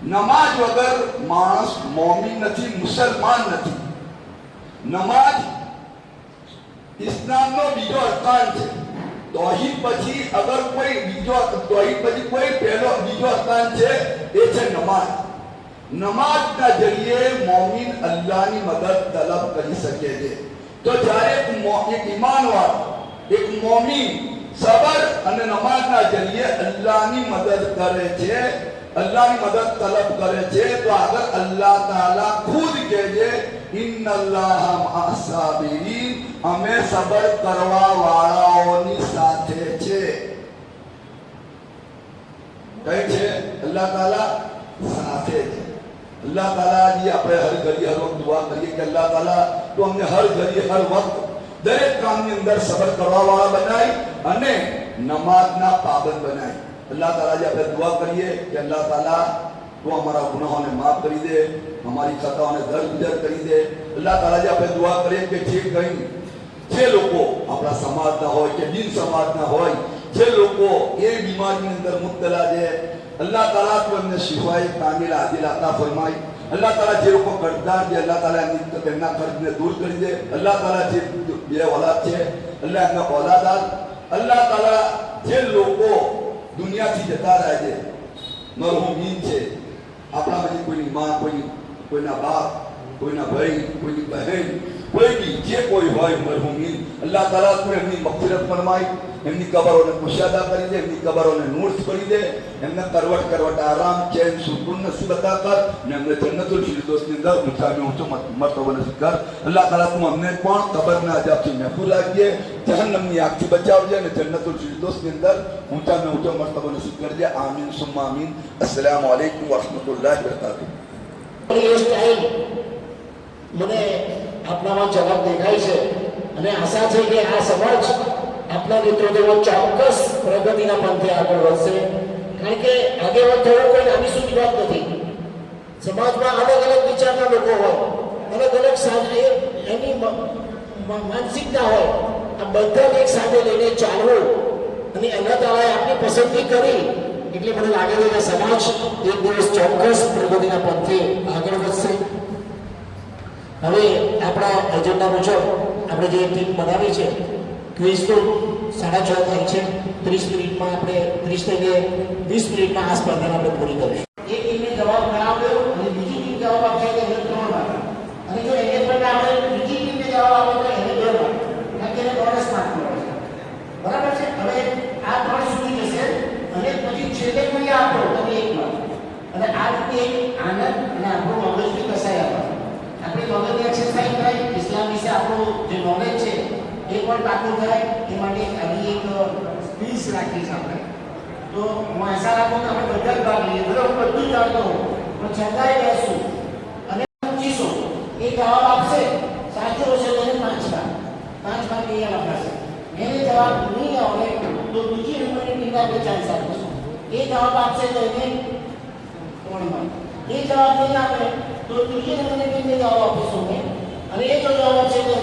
નમાઝ વગર માણસ મોમિન નથી, મુસલમાન નથી. નમાઝ ઇસ્લામનો બીજો અરકાન છે. તૌહીદ પછી અગર કોઈ બીજો, તૌહીદ પછી કોઈ પહેલો બીજો અરકાન છે, એ છે નમાઝ. નમાઝના જરીએ મોમિન અલ્લાહની મદદ તલબ કરી શકે છે. તો જ્યારે એક ઈમાનવાળો, એક મોમિન સબર અને નમાઝના જરીએ અલ્લાહની મદદ કરે છે, અલ્લાહની મદદ તલબ કરે છે, તો આગળ અલ્લાહ તાલા ખુદ કહે છે, ઇન્નલ્લાહ મa'as-સાબિરીન, અમે સબર કરવા વાળાઓની સાથે છે. કઈ છે? અલ્લાહ તાલા સાથે છે. અલ્લાહ તાલા જી આપણે હર ઘડી, હર વખત દુઆ કરીએ કે અલ્લાહ તાલા તો અમને હર ઘડી, હર વખત દરેક કામની અંદર સબર કરવા વાળા બનાય અને નમાઝના પાબંદ બનાય. अल्लाह ताला जी આપણે દુઆ કરીએ કે અલ્લાહ તાલા તું અમારા ગુનાહોને માફ કરી દે, અમારી ખતાઓને દરગુજર કરી દે. અલ્લાહ તાલા जी આપણે દુઆ કરીએ કે જે લોકો આપણા સમાજના હોય કે બિન સમાજના હોય, જે લોકો એ બીમારીની અંદર મુબતલા છે, અલ્લાહ તાલા તું એમને શિફાએ કામિલ આદિલ અતા ફરમાય. અલ્લાહ તાલા જે લોકો કરદાર છે, અલ્લાહ તાલા એમના કર્જને દૂર કરી દે. અલ્લાહ તાલા જે બે ઓલાદ છે, અલ્લાહ એમને ઓલાદ આપ. અલ્લાહ તાલા જે લોકો દુનિયાથી જતા રહ્યા છે, મરહુમીન છે, આપણામાંથી કોઈની માં, કોઈના બાપ, કોઈના ભાઈ, કોઈની બહેન, કોઈ બી જે કોઈ હોય મરહુમીન, અલ્લાહ તાલા તું એમની મગફિરત ફરમાય, એમની કબરોને કુશાદા કરી દે, એમની કબરોને નૂર કરી દે, એમને કરવટ આરામ, ચેન, સુકૂન નસીબ અતા કર, ને એમને જન્નતુલ ફિરદૌસની અંદર ઊંચામાં ઊંચો મર્તબો નસીબ કર. અલ્લાહ તાલા તું અમને પણ કબરના અજાબથી મહેફૂઝ રાખજે, જહન્નમની આગથી બચાવજે અને જન્નતુલ ફિરદૌસની અંદર ઊંચામાં ઊંચો મર્તબો નસીબ કરજે. આમીન સુમ્મા આમીન. અસ્સલામુ અલૈકુમ વરહમતુલ્લાહિ વબરકાતુહુ. એ સ્ટાઇલ મને આપણામાં ઝલક દેખાય છે અને આશા છે કે આ સમાજ આપણા નેતૃત્વ ચોક્કસ પ્રગતિના પંથે આગળ વધશે. કારણ કે આગેવાન થવું કોઈ નાની સૂચી વાત નથી. સમાજમાં અલગ અલગ વિચારના લોકો હોય, અલગ અલગ એની માનસિકતા હોય, આ બધા એક સાથે લઈને ચાલવું અને અલ્લાહ તાલાએ આપની પસંદગી કરી એટલે મને લાગે છે કે સમાજ એક દિવસ ચોક્કસ પ્રગતિના પંથે આગળ વધશે. હવે આપણા એજન્ડા મુજબ આપણે જે ટીમ બનાવી છે, ક્વિઝ તો 6:30 થાય છે. 30 મિનિટમાં આપણે 30 થઈને 20 મિનિટમાં આ સ્પર્ધાને આપણે પૂરી કરીશું. એક ટીમને જવાબ ના આવ્યો અને બીજી ટીમ જવાબ આપશે તો એને 3 માર્ક, અને જો એંગેજમેન્ટ આપણે બીજી ટીમને જવાબ આપે તો એને 2 માર્ક, કારણ કે એને બોનસ માર્ક મળે છે. બરાબર છે? હવે આ 3 સુધી જશે અને પછી છેલ્લે કોઈ આપો તો 1 માર્ક, અને આ રીતે આનંદ અને આપણું મગજ બી કસાય આપે. આપણી મગજની એક્સરસાઇઝ થાય, ઇસ્લામ વિશે આપણું જે નોલેજ છે એ પણ પાકું થાય. એ માટે આવી એક ક્વિઝ રાખીશ આપણે. તો હું આશા રાખું કે આપણે બધા જ ભાગ લઈએ. બરાબર, હું બધું જાણતો હોઉં પણ છતાંય બેસું અને પૂછીશું. એ જવાબ આપશે, સાચો હશે તો એને 5 માર્ક એ અપાશે. એને જવાબ નહીં આવે તો બીજી નંબરની ટીમને આપણે ચાન્સ આપીશું. એ જવાબ આપશે તો એને 3 માર્ક. એ જવાબ નહીં આપે તો ત્રીજી નંબરની ટીમને જવાબ આપીશું મેં, અને એ જો જવાબ આપશે તો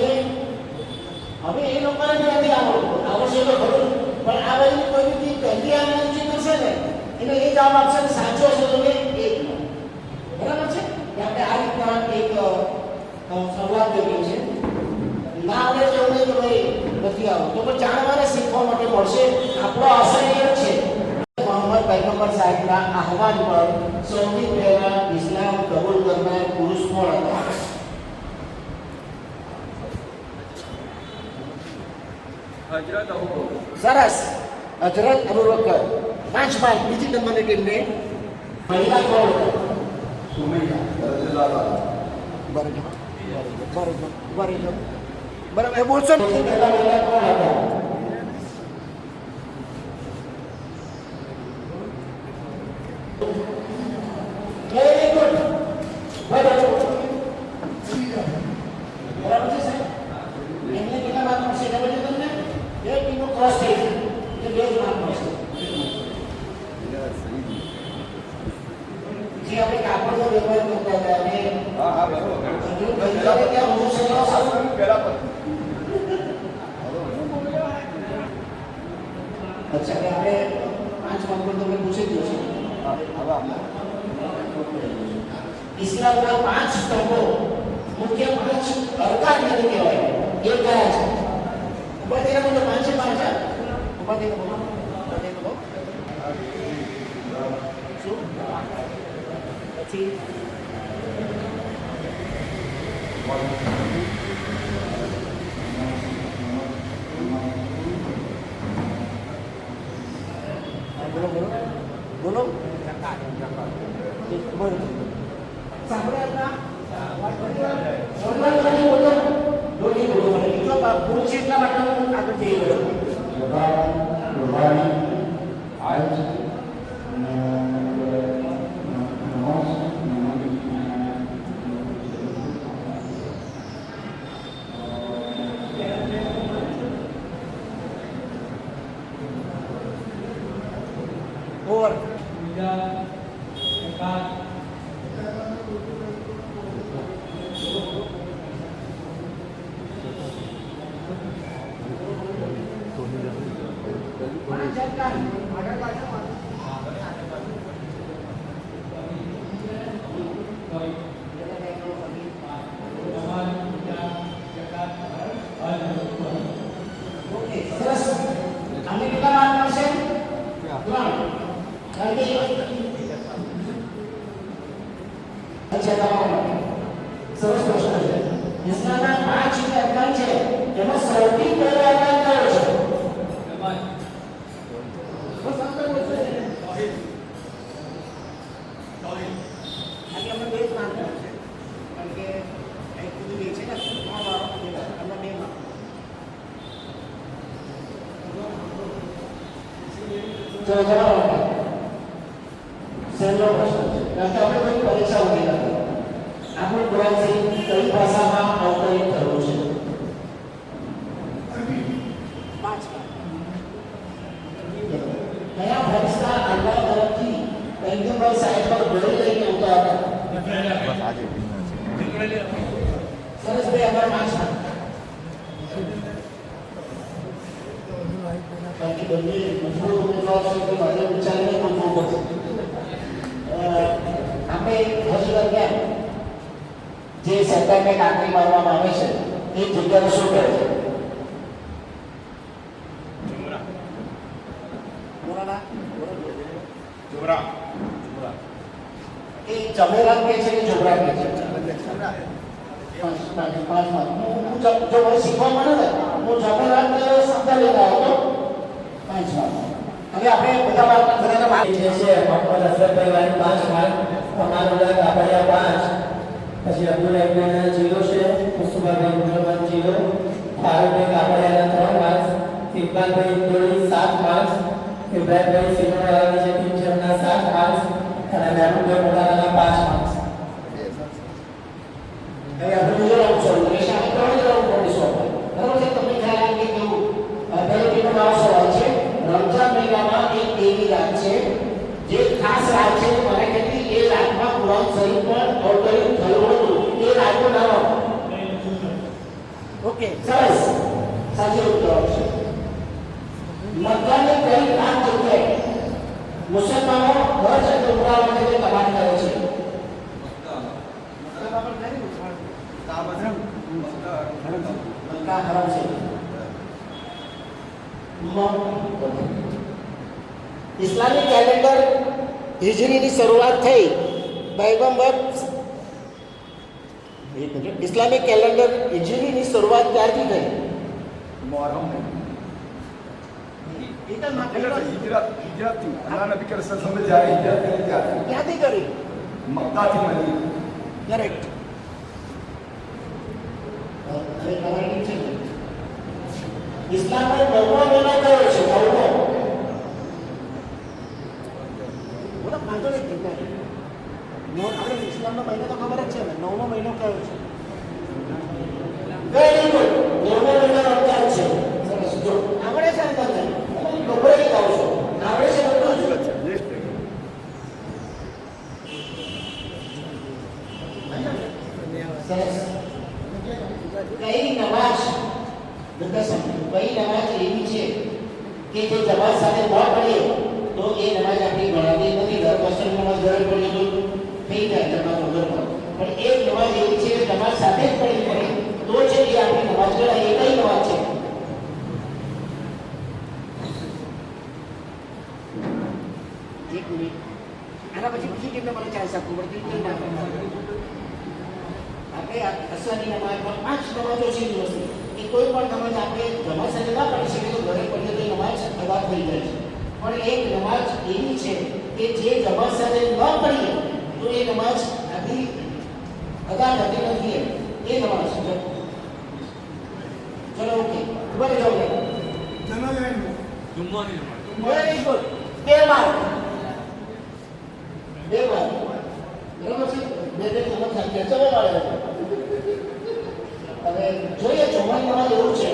હવે એ લોકોને નથી આવડશે તો ખરું, પણ આ બાજુની કોઈ બી ટીમ પહેલી આનંદ જે કરશે ને એને એ જવાબ આપશે ને સાચો હશે તો 1 માર્ક. બરાબર છે? કે આપણે આ રીતના એક શરૂઆત કરીએ છીએ. ના આવડે તો એવું નહીં કે ભાઈ નથી આવડતું, તો પણ જાણવાને શીખવા માટે મળશે. આપણો આશય એ છે મોહમ્મદ પૈગંબર સાહેબના આહવાન પર સૌથી પહેલા ઇસ્લામ કબૂલ કરનાર પુરુષ કોણ હતા? સરસ, હજરત અબુ બકર. 5 માર્ક. બીજી નંબરની ટીમને મહિલા કોણ હતા? સુમૈયા રઝિયલ્લાહુ અન્હા. બરાબર, એ બોલશો ને. પહેલા મહિલા કોણ હતા? Very good. બરાબર છે સાહેબ? એમને કેટલા માર્ક મળશે ખબર છે તમને? 2 ટીમો ક્રોસ થઈ છે એટલે 2 જ માર્ક મળશે. જે આપણે કાપડનો વ્યવહાર કરતા હતા અને ત્યાં હું પહેલા પર અચ્છા, આપણે 5 માર્ક પર તમને પૂછી દઉં છું. ઇસ્લામના 5 સ્તંભો, મુખ્ય 5 અરકાન જેને કહેવાય, એ કયા છે? ઉપર થઈને બોલો. 5 છે. ઉપર થઈને બોલો. શું પછી બોલો. સાંભળે આપણા ભૂલ છે એટલા માટે હું આગળ જઈ રહ્યો. और સરસ. આને કેટલા માર્ક મળશે? 3. અચ્છા, સરસ. એમાં સૌથી પહેલા અલ્લાહ કયો છે? તો જવાબ સહેલો પ્રશ્ન છે. કારણ કે આપણે કોઈ પરીક્ષા ઉભી નથી. આપણું કુરાન શરીફ કઈ ભાષામાં અવતરિત થયું છે? કયા ફરિશ્તા અલ્લાહ તરફથી પૈગંબર સાહેબ પર ઘોડી લઈને ઉતારતા? સરસ ભાઈ અમારા માછા કારણ કે બંને મજબૂત ઉમેદવાર છે તો મારે વિચારીને પૂછવું પડશે. આપણે હજ દરમિયાન જે સરકારને કાંકરી મારવામાં આવે છે એ જગ્યાને શું કહે છે? એ જમેરાત કહે છે કે જોબરા કહે છે? પાંચ માર્ક. જો મને શીખવા મળે ને હું જમેરાત સમજાવી રહ્યો હતો. 5 માર્ક. હવે આપણે બધા માર્ક બધાના માર્ક જે છે મોહમ્મદ અસરભાઈ વાળી 5 માર્ક, અમારુલ્લાહ કાપડિયા 5, પછી અબ્દુલ ઇબ્ન જીરો છે, મુસ્તફાભાઈ મુહમ્મદ જીરો, ફારૂકભાઈ કાપડિયાના 3 માર્ક, ઇકબાલભાઈ ઇન્દોરી 7 માર્ક, ઇબ્રાહીમભાઈ સિનોરાની છે પિંચરના 7 માર્ક અને મહેબૂબભાઈ મોટાના 5 માર્ક. હવે આપણે બીજો રાઉન્ડ શરૂ કરીએ. આપણે 3 રાઉન્ડ કરીશું. બરાબર છે? તમને ખ્યાલ આવે કે કેવું પહેલો પેલો મારો સવાલ છે. રમઝાન મહિનામાં એક એવી રાત છે જે ખાસ રાત છે. મને કહેતી એ રાતમાં કુરાન શરીફ પણ અવતરિત થયું હતું. એ રાતનું નામ આપો. ઓકે, સરસ. સાચો ઉત્તર આવશે. મક્કાની કઈ 5 જગ્યાએ મુસલમાનો હજ અને ઉમરા માટે કમાન કરે છે? મક્કા હરામ છે. ઇસ્લામિક કેલેન્ડર હિજરીની શરૂઆત થઈ પૈગંબર ઇસ્લામિક કેલેન્ડર હિજરીની શરૂઆત ક્યારથી થઈ? ક્યાંથી કરી? કરેક્ટ. ઇસ્લામનો 9મો મહિનો કયો છે? 9મો. બોલો વાંધો નહીં. આપણે ઇસ્લામનો મહિનો તો ખબર જ છે ને. 9મો મહિનો કયો છે? Very good. 9મો મહિનો રમઝાન છે. સરસ. જો આવડે છે ને તમને? ગભરાઈ જાવ છો. આવડે છે બધું જ. સરસ. કઈ નમાજ કઈ નમાજ એવી છે કે જે જમાત સાથે ન પડીએ તો એ નમાજ આપણી ગણાતી નથી? દર વખતે નમાજ ઘરે પડીએ તો થઈ જાય જમાત વગર પણ એક નમાજ એવી છે કે જમાત સાથે જ પડી પડે તો છે એ આપણી નમાજ ગણાય. એ કઈ નમાજ છે? એક મિનિટ. આના પછી બીજી ટીમને મને ચાન્સ આપવું પડે. આપણે અસરની નમાજમાં 5 નમાજો છે દિવસની. એ કોઈ પણ નમાજ આપણે જમાત સાથે ના પડી શકીએ તો ઘરે પડીએ તો એ નમાજ અદા થઈ જાય છે. પણ એક નમાજ એવી છે કે જે જમાત સાથે ન પડીએ તો એ નમાજ અદા થતી નથી. એ નમાજ ચલો ઓકે બરાબર જાઓ. Very good. 2 માર્ક. 2 માર્ક. બરાબર છે? બે નંબર થાય. ચલો મળે. હવે જોઈએ જમવાની નમાજ એવું છે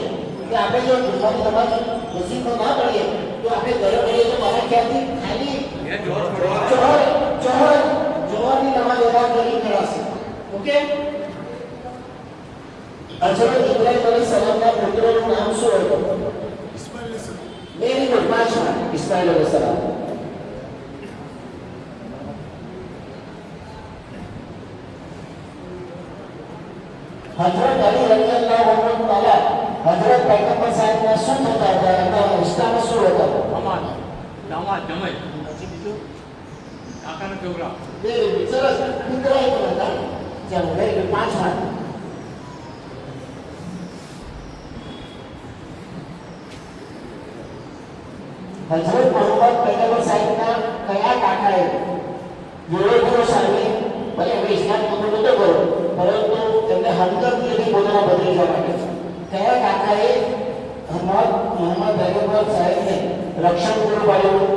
કે આપણે જો જમવાની નમાજ મસ્જિદમાં ના પડીએ તો આપણે ઘરે પડીએ તો મારા ખ્યાલથી ખાલી જોહરની નમાજ અદા કરી કરાશે. ઓકે. હજરત ઇબ્રાહીમ અલૈહિસ્સલામના પુત્રનું નામ શું હતું? Very good. 5 માર્ક. ઇસ્માઇલ અલૈહિસ્સલામ. હજરત અલી રલિયલ્લાહુ અન્હુ તાલા હજરત પૈગંબર સાહેબના શું થતા હતા? એમના રિશ્તામાં શું હતા? દામાદ જમાઈ કાકાના છોકરા. Very good. સરસ. પુત્ર એક હતા. ચાલો વેરી ગુડ. 5 માર્ક. હઝરત મોહમ્મદ પૈગંબર સાહેબના કયા કાકાએ યુરોપીઓ સામે ભલે હવે ઇસ્લામ કબૂલ નતો કર્યો પરંતુ તેમને હમદર્દી હતી પોતાના ભત્રીજા માટે કયા કાકાએ હઝરત મોહમ્મદ પૈગંબર સાહેબને રક્ષણ પૂરું પાડ્યું?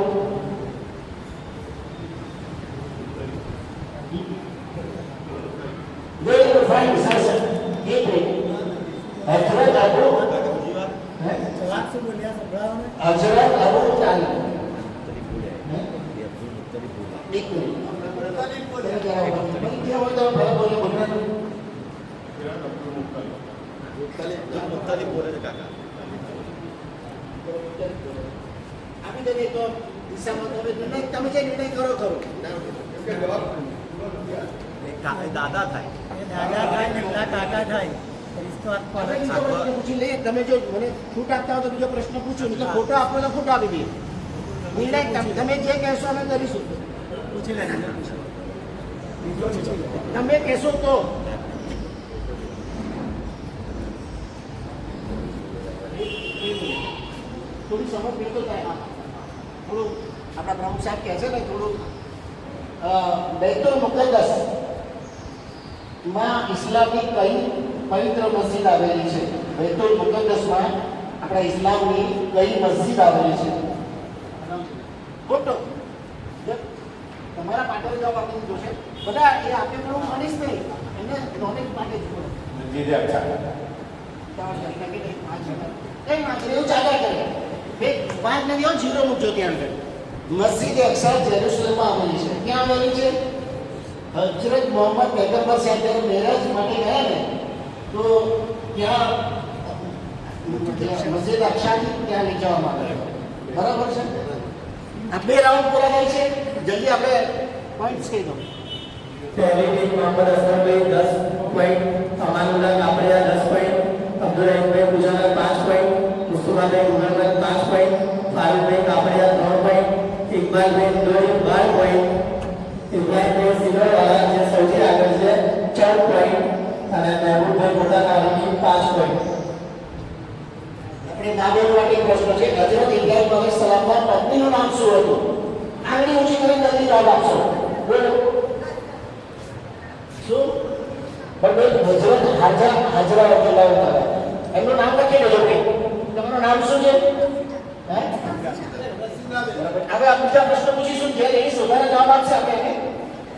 Very good, fine, sir. एक मिनट हजरत अबू हजरत अबू तालिब एक मिनट क्या हो तो बड़ा बोले बोलना अभी देखिए तो दिशा मतलब निर्णय તમે જે નિર્ણય કરો દાદા થાય દાદા થાય ને પેલા કાકા થાય રિશ્તો પૂછી લે. તમે જો મને છૂટ આપતા હો તો બીજો પ્રશ્ન પૂછો, નહીં તો ફોટો આપો તો ફોટો આપી દઈએ. નિર્ણય તમે જે કહેશો અમે કરીશું. પૂછી લે તમે કહેશો તો થોડી સમજ બેઠો થાય. થોડું આપણા પ્રમુખ સાહેબ કહે છે ને થોડું બૈતુલ મુકદ્દસ માં ઇસ્લામની કઈ પવિત્ર મસ્જિદ આવેલી છે? બૈતુલ મુકદ્દસમાં આપણા ઇસ્લામની કઈ મસ્જિદ આવેલી છે? ખોટો તમારા પાટણ જવાબ આપી દીધો છે બધા. એ આપે પણ હું માનીશ નહીં, એને નોલેજ માટે જ બોલો. કઈ વાંચી એવું ચાલ્યા કરે. બે 5 ને 0 મૂકજો ત્યાં આગળ. મસ્જિદ અક્સા જેરુસલેમમાં આવેલી છે. ક્યાં આવેલી છે? હજરત મોહમ્મદ પૈગંબર સાહેબ જ્યારે મેરાજ માટે ગયા ને તો ત્યાં મસ્જિદ અક્સાથી ત્યાં લઈ જવામાં આવ્યા. બરાબર છે? આ 2 રાઉન્ડ પૂરા થાય છે. જલ્દી આપણે પોઈન્ટ્સ કહી દો. पहली टीम मोहम्मद असलम भाई 10 पॉइंट, अमानुल्लाह कापड़िया 10 पॉइंट, अब्दुल रहीम भाई पूजानगर 5 पॉइंट, मुस्तफा भाई उमरनगर 5 पॉइंट, फारूक भाई कापड़िया 3 पॉइंट, इकबाल भाई 12 पॉइंट, इब्राहिम भाई सिल्वरवाला જે સૌથી આગળ છે 4 પॉइंट અને મહેબૂબ ભાઈ મોટાકાવાની 5 પॉइंट. આપણે નાગરિક પ્રશ્ન છે. હજરત ઇબ્રાહિમ અલૈહિસ્સલામના પત્નીનું નામ શું હતું? આંગળી ઊંચી કરીને જલ્દી જવાબ આપશો. બોલો શું? પણ હજરત હાજરા રઝિયલ્લાહુ તાઆલા એમનું નામ લખી દેજો. તમારું નામ શું છે? હે? હવે આ બીજા પ્રશ્ન પૂછીશું. જે લેડીઝ વધારે જવાબ આપશે આપણે એને,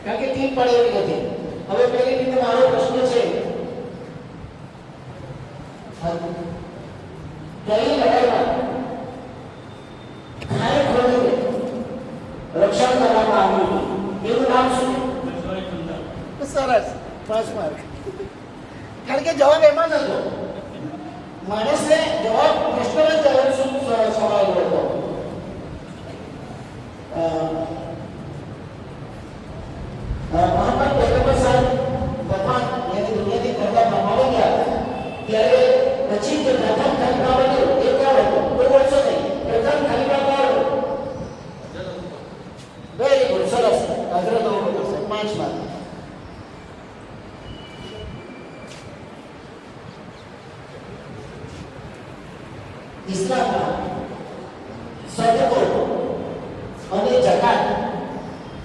કારણ કે ટીમ પડે એવી નથી. હવે પહેલી રીતે મારો પ્રશ્ન છે, કઈ લડાઈમાં ખાઈ ખોલીને રક્ષણ કરવામાં આવ્યું હતું? એનું નામ શું? સરસ, 5 માર્ક. કારણ કે જવાબ એમાં જ હતો. માણસને જવાબ પ્રશ્ન જ શું સવાલ હતો. મોહમ્મદ પૈગંબર સાહેબ વફાત યાની દુનિયાથી પડદા ફરમાવી ગયા ત્યારે પછી જે પ્રથમ ખલીફા બન્યો એ કોણ હતો? કોઈ બોલશો નહીં. પ્રથમ ખલીફા કોણ હતો? વેરી ગુડ, સરસ. હજરત અબૂબકર સાહેબ 5 માર્ક. ઇસ્લામમાં સદકો અને જકાત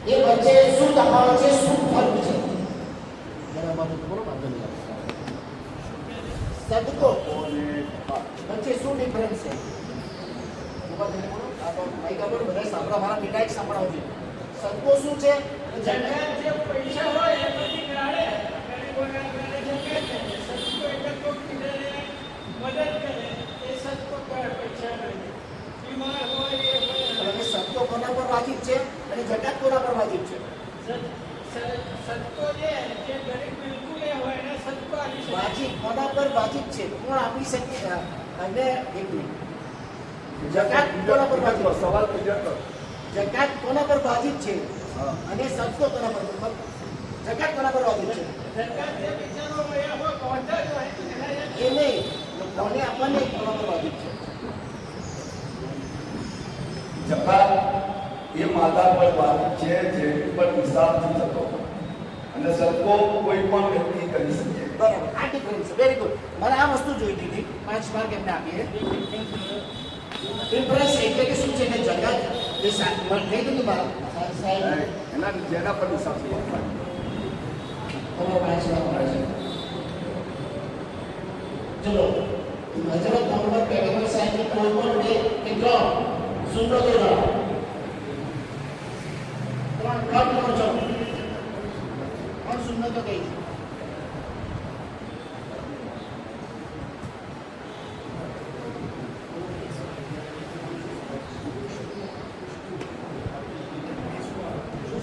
એ વચ્ચે શું તફાવત છે, શું ફરક છે? સદકો વચ્ચે શું ડિફરન્સ છે? બધા સાંભળો, મારા બેટા એક સાંભળાવો છે. સદકો શું છે? જકાત જે પૈસા હોય એ બધી ગાળે ગરીબોના ઘરે જકાત છે. સદકો એટલે કોક બીજાને મદદ કરે એ સદકો પૈસા નહીં. બીમાર હોય એ હોય. સદકો કોના પર વાજિબ છે અને જકાત કોના પર વાજિબ છે? સદકો જે ગરીબ બિલકુલ એ હોય એને સદકો આપી શકે. વાજિબ કોના પર વાજિબ છે? કોણ આપી શકે? અને એક મિનિટ, જકાત કોના પર વાજિબ? સવાલ ક્લિયર કરો. જકાત કોના પર વાજિબ છે અને સદકો કોના પર? જકાત કોના પર વાજિબ છે? જકાત જે બિચારો હોય એ પહોંચતા જ હોય એ નહીં, કોને આપણને કોના પર વાજિબ છે? જકાત એ માતા પર વાજિબ છે જેની પર હિસાબ થઈ શકો અને સદકો કોઈ પણ વ્યક્તિ કરી શકે. બરાબર, આ ડિફરન્સ. Very good. મારે આ વસ્તુ જોઈતી હતી. 5 માર્ક એમને આપીએ. ઇમ્પ્રેસ એટલે કે શું છે કે જગત એ નહીં તો તમારા સાહેબ એના જેના પર હિસાબ છે તમારો વાંચવા પડે છે. ચલો હજરત મોહમ્મદ પૈગંબર સાહેબની કોઈ પણ બે કે ત્રણ સુંદરો તો જાઓ ત્રણ ત્રણ જાઓ और सुनना तो कहीं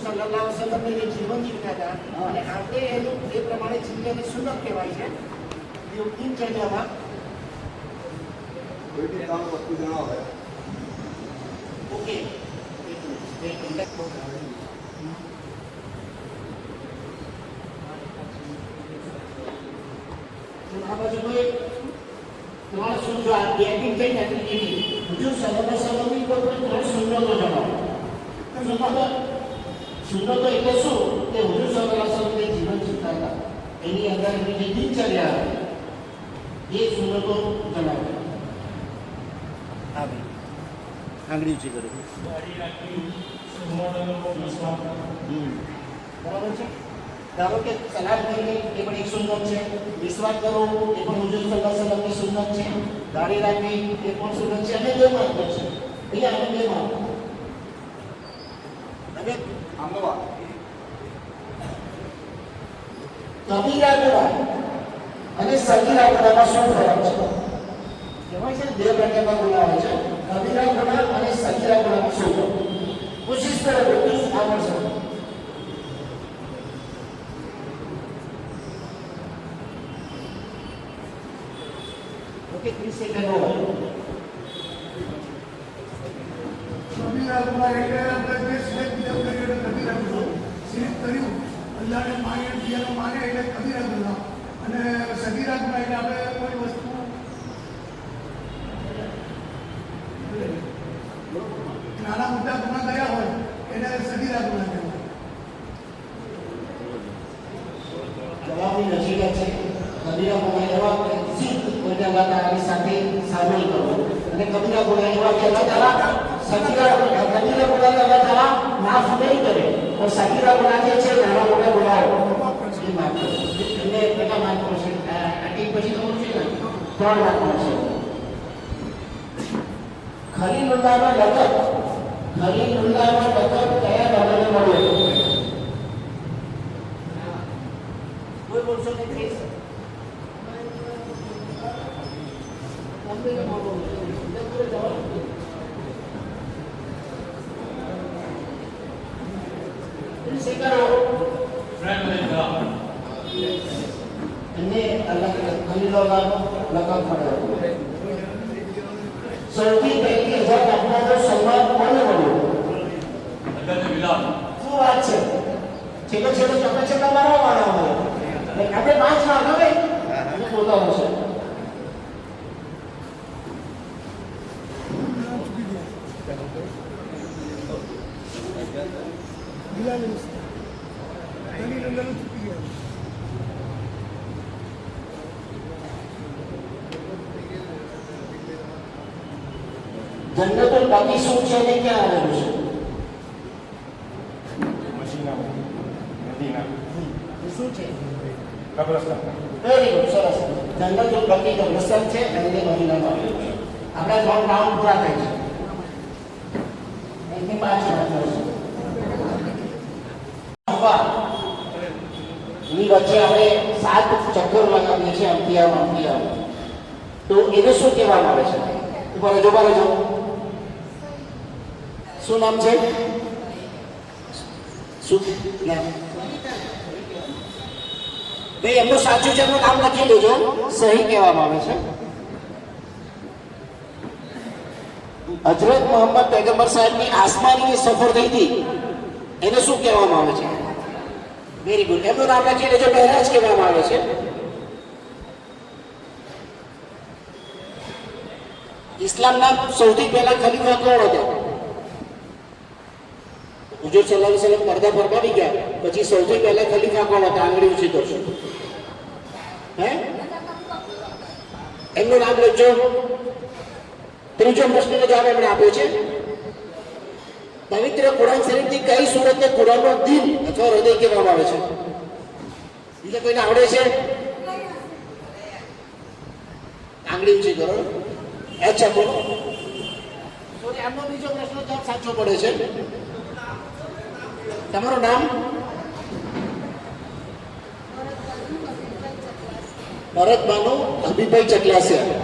સલ્લલ્લાહુ અલૈહિ વસલ્લમ ને જીવન જીવતા હતા અને આપણે એનું એ પ્રમાણે જીવને સુન્નત કહેવાય છે. એ દિનચર્યામાં કોઈ બી કામ વસ્તુ જણાવો ઓકે આ બાજુ કોઈ ત્રણ સુંદર બેટિંગ થઈ નથી હજુ સલમની કોઈ પણ ત્રણ સુંદર તો જણાવો. સુંદર તો એટલે શું કે હજુ સલમની જીવન જીવતા હતા એની અંદર એની જે દિનચર્યા એ સુંદર તો જણાવો. આવી આંગળી ઊંચી કરી બરાબર છે. ધારો કે સલાદ કરવી એ પણ એક સુન્નત છે, વિશ્વાસ કરવો એ પણ હુજુર સલ્લલ્લાહુ અલૈહિ વસલ્લમની સુન્નત છે, દાઢી રાખવી એ પણ સુન્નત છે અને બે માર્ગ છે. અહીંયા અમે બે માર્ગ અને આમનો વાત કબીરા ગુનાહ અને સગીરા ગુનાહમાં શું ફરક છે? કહેવાય છે બે પ્રકારના ગુનાહ હોય છે, કબીરા ગુનાહ અને સગીરા ગુનાહમાં શું ફરક? કોશિશ કરો બધું આવડશે. ओके 30 सेकंड होगा. કબીરા ગુનાહ એટલે આપણે જે શિરક બીજા કરીએ એટલે કબીરા ગુનાહ. શિરક કર્યું અલ્લાહને માને બીજાને માને એટલે કબીરા ગુનાહ. અને સગીરા ગુનાહ એટલે આપણે કોઈ વસ્તુ નાના મોટા ગુનાહ કર્યા હોય એને સગીરા ગુનાહ કહેવાય. જવાબની નજીક છે. કબીરા ગુનાહ એવા કે કોઈને અલ્લાહ તાલાની સાથે સામેલ કરવો અને કબીરા ગુનાહ એવા કે અલ્લાહ તાલા સગીરા કબીરા ગુનાહ અલ્લાહ તાલા માફ નહીં કરે और સગીરા ગુનાહ જે છે નાના મોટા ગુનાહો એ માફ કરે. એટલે કેટલા માફ કરશે? આટી પછી તો છે ને 3 માફ કરશે. ખલીલુલ્લાહનો લકબ કયા દાદાને મળ્યો? કોઈ બોલશો નહીં પ્લીઝ. સૌથી પહેલી હજાર આપનારો સન્માન કોને મળ્યો? શું વાત છે? છેલ્લો ચક્કા મારવા વાળા હોય આપણે 5 માર્ક હવે પોતાનો છે. જન્નતુલ બાકી શું છે ને ક્યાં આવેલું છે? શું છે? વેરી ગુડ, સરસ. જન્નતુલ બાકી કબ્રસ્તાન છે અને તે મદીનામાં આવેલું છે. આપણા 3 રાઉન્ડ પૂરા થાય છે. એની 5 રાઉન્ડ ની વચ્ચે આપણે 7 ચક્કર લગાવીએ છીએ આમથી આમ. તો એને શું કહેવામાં આવે છે? ઉપર જો શું નામ છે? શું નામ? ભાઈ એમનું સાચું છે એમનું નામ લખી લેજો, સહી કહેવામાં આવે છે. હજરત મોહમ્મદ પૈગંબર સાહેબની આસમાની સફર થઈ હતી એને શું કહેવામાં આવે છે? વેરી ગુડ, એમનું નામ લખી લેજો, મહેરાજ કહેવામાં આવે છે. ઇસ્લામના સૌથી પહેલા ખલીફા કોણ હતા? હુજુર સલ્લલ્લાહુ અલૈહિ વસલ્લમ પડદા ફરમાવી ગયા પછી સૌથી પહેલા ખલીફા કોણ હતા? આંગળી ઊંચી કરશો. હે? એમનું નામ લખજો. ત્રીજો પ્રશ્નનો જવાબ એમણે આપ્યો છે પવિત્ર કુરાન શરીફની કઈ સુરતને કુરાનનો દિલ અથવા હૃદય કહેવામાં આવે છે? બીજા કોઈને આવડે છે? આંગળી ઊંચી કરો. અચ્છા બોલો. સોરી, આમનો બીજો પ્રશ્નનો જવાબ સાચો પડે છે. તમારું નામ? ભરતભાનુ હબીભાઈ ચકલાસિયા.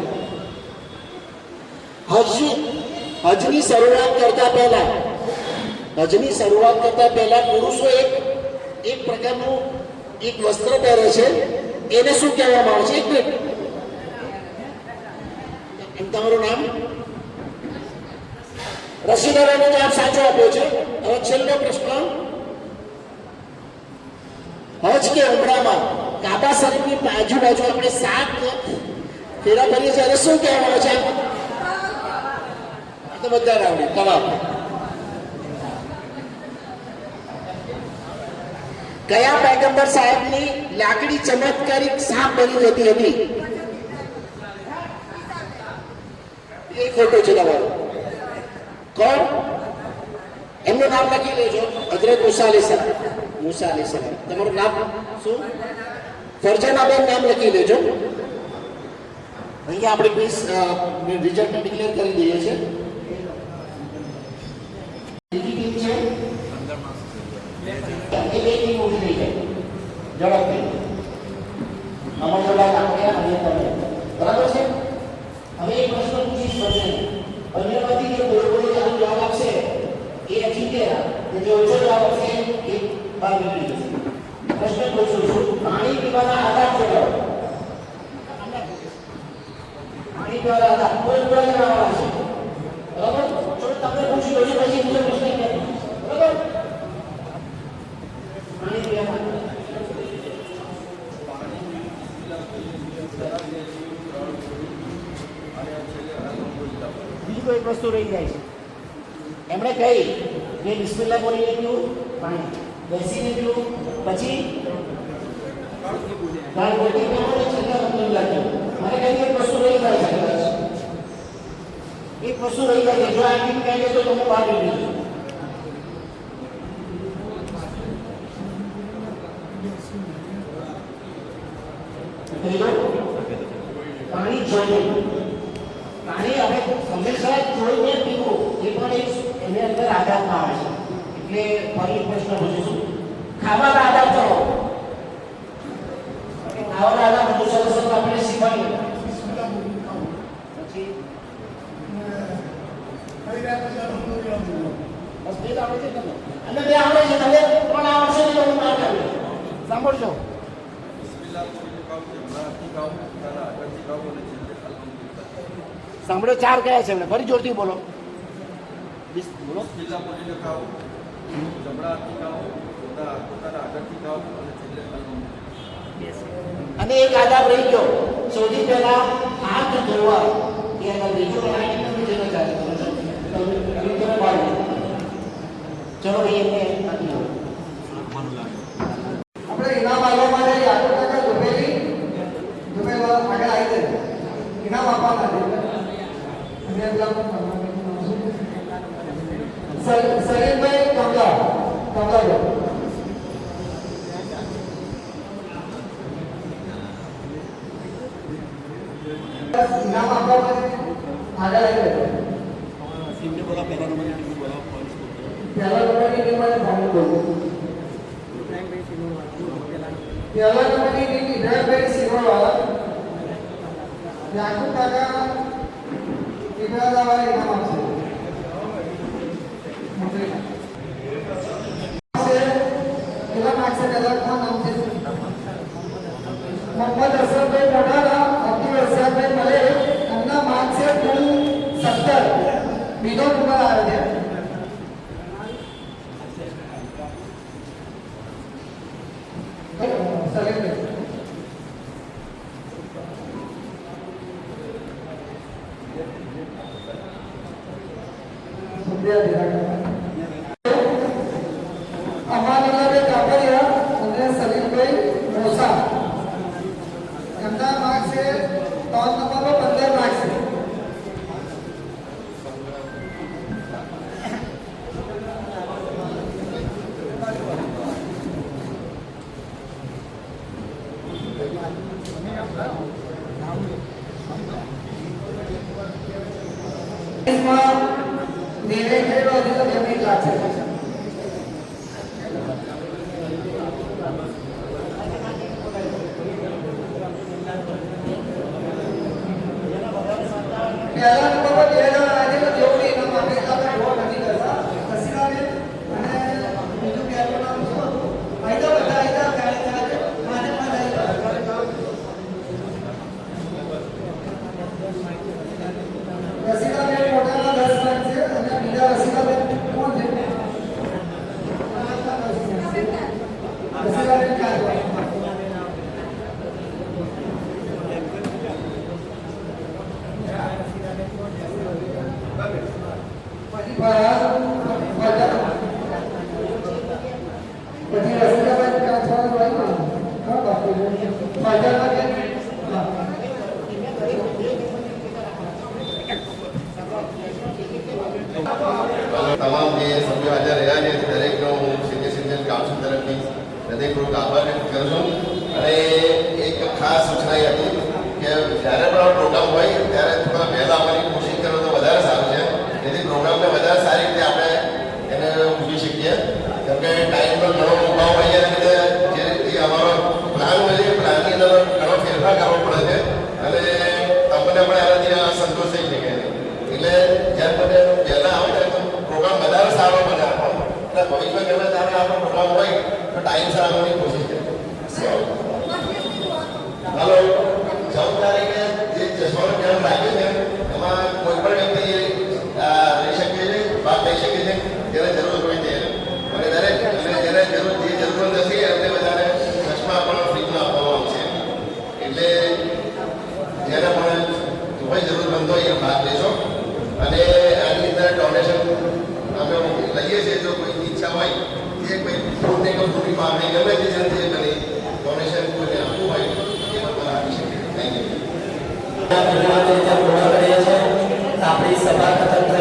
હજની શરૂઆત કરતા પહેલા પુરુષો એક પ્રકારનું એક વસ્ત્ર પહેરે છે, એને શું કહેવામાં આવે છે? એક મિનિટ. તમારું નામ? રસીદાબાઈનો જવાબ સાચો આપ્યો છે. હવે છેલ્લો પ્રશ્ન. હજ કે ઉમરામાં કાબા શરીફની આજુબાજુ આપણે 7 ફેરા ફરીએ ત્યારે શું કહેવામાં આવે છે? આ તો બધા આવડે. તમામ કયા પૈગંબર સાહેબની લાકડી ચમત્કારિક સાપ બની જતી હતી? એ ખોટો છે તમારો. કોણ? એમનું નામ લખી લેજો. હજરત મૂસા અલૈહિસ્સલામ. તમારું નામ શું? ફરજાનાબેન નામ લખી લેજો. અહીંયા આપણે ક્વિઝ રિઝલ્ટ ડિક્લેર કરી દઈએ છીએ. બીજી ટીમ છે એ બે ટીમ ઉભી થઈ જાય ઝડપથી. અમરજોડા કાંકરિયા અને તમે બરાબર છે. હવે એક પ્રશ્ન પૂછીશ બંનેમાંથી જે બોલબોલી જવાબ આપશે એ જીતે, જે ઓછો જવાબ આપશે એ બહાર નીકળી જશે. પ્રશ્ન પૂછું છું, પાણી પીવાના આધાર જણાવો. પાણી પીવાના આધાર કોઈ કોઈ જણાવવાના છે. બરાબર? ચલો તમને પૂછી લો છું, પછી બીજો પ્રશ્ન કરો. બરાબર? પાણી પીવાના બીજી કોઈ વસ્તુ રહી જાય છે. એમણે કહી કે બિસ્મિલ્લાહ બોલીને પીવું પાણી, બેસીને પીવું, પછી મને કઈ એક વસ્તુ રહી જાય છે. એક વસ્તુ રહી જાય છે. જો આ ટીમ કહે તો તમે બહાર નીકળી જશો. પાણી જોઈને, પાણી હવે હંમેશા જોઈને પીવું એ પણ એક એની અંદર આધારમાં આવે છે. એટલે ફરી પ્રશ્ન પૂછીશું, ખાવાના આધાર કરો. ખાવાના આધાર બધું સરસ આપણે શીખવાડીએ. પછી બસ બે આવડે છે તમને, અને બે આવડે છે તમે પણ આવડશે તો હું માર કાઢું. સાંભળજો. સાંભળો, 4 કયા છે એમને? ફરી જોરથી બોલો. બોલો. અને એક આદાબ રહી ગયો, સૌથી પહેલા હાથ ધોવા. એ આદાબ રહી ગયો. ચલો એમને આપણે ઇનામ આપવા માટે યાદવ કાકા દુબેલી આગળ આવી જાય. ઇનામ આપવાના છે. સલીમભાઈ કમલા ઇનામ આપવા માટે આગળ આવી જાય. પહેલા નંબરની ટીમ માટે ફોન બોલો. પહેલા નંબરની ટીમ ઇબ્રાહિમભાઈ સિંહોવાળા, યાકુબ કાકા ઇબ્રાહિમવાળા ઇનામ આપશે. કેટલા માર્ક્સ છે? પહેલા કોણ નામ છે? મોહમ્મદ અસરભાઈ મોઢારા, અબ્દુલ અસરભાઈ મલે. એમના માર્ક્સ છે કુલ 17. બીજો નંબર આવે છે. અમાનુલ્લાહભાઈ કાપડિયા અને સલીમભાઈ મોસા, એમના માર્ક્સ છે 3 નંબરમાં 15 માર્ક્સ છે. इसमें निर्णय खेलो अभी तो जमीन लाते हैं પહેલા નંબર પર 2000 આજે તો જેવડી નામ આપણે આપણે ડ્રો નથી કરતા કસીરાને અને બીજું પહેલું નામ શું આઈદા બધા આઈદા કાલે માને માને રસીદાબેન મોટાના 10 લાખ છે અને બીજા રસીદાબેન કોણ છે રસીદાબેન કાઢવા પછી રસીદાબેન કાઢવાનું હોય ને હા બાપુ ફાયદા તમામ જે સભ્યો હાજર રહ્યા છે દરેકનો હું સિનિયર સિટીઝન કાઉન્સિલ તરફથી હૃદયપૂર્વક આભાર વ્યક્ત કરું છું અને એક ખાસ સૂચના એ હતી કે જ્યારે પણ પ્રોગ્રામ હોય ત્યારે થોડા વહેલા આવવાની કોશિશ કરો તો વધારે સારું છે જેથી પ્રોગ્રામને વધારે સારી રીતે આપણે એને ઉજવી શકીએ કેમ કે ટાઈમનો ઘણો અભાવ હોય એના લીધે જે રીતે અમારો પ્લાન હોય છે પ્લાનની અંદર ઘણો ફેરફાર કરવો પડે છે અને તમને પણ એનાથી અસંતોષ થઈ શકે એટલે જ્યારે તમે વહેલા આવે ને તો પ્રોગ્રામ વધારે સારો બને આપણો એટલે ભવિષ્યમાં ગમે ત્યારે આપણો પ્રોગ્રામ હોય તો ટાઈમસર આવવાની કોશિશ કરીએ હાલો 14 તારીખે જે ચશ્માનો કેમ્પ રાખ્યો છે એમાં કોઈ પણ વ્યક્તિ રહી શકે છે ભાગ લઈ શકે છે જેને જરૂર હોય તે અને દરેક જેને જરૂર જે જરૂર નથી એમને બધાને ચશ્મા પણ ફ્રીમાં આપવામાં આવશે એટલે જેને પણ કોઈ જરૂરમંદ હોય એ ભાગ લેશો અને આની અંદર ડોનેશન અમે લઈએ છીએ જો કોઈ ઈચ્છા હોય જે કોઈ ફ્રૂટને કે ફ્રૂટની માંગણી ગમે તે જેનાથી બની ડોનેશન કોઈને આપવું હોય એ પણ આપી શકે થેન્ક યુ આપણી સભા ખતમ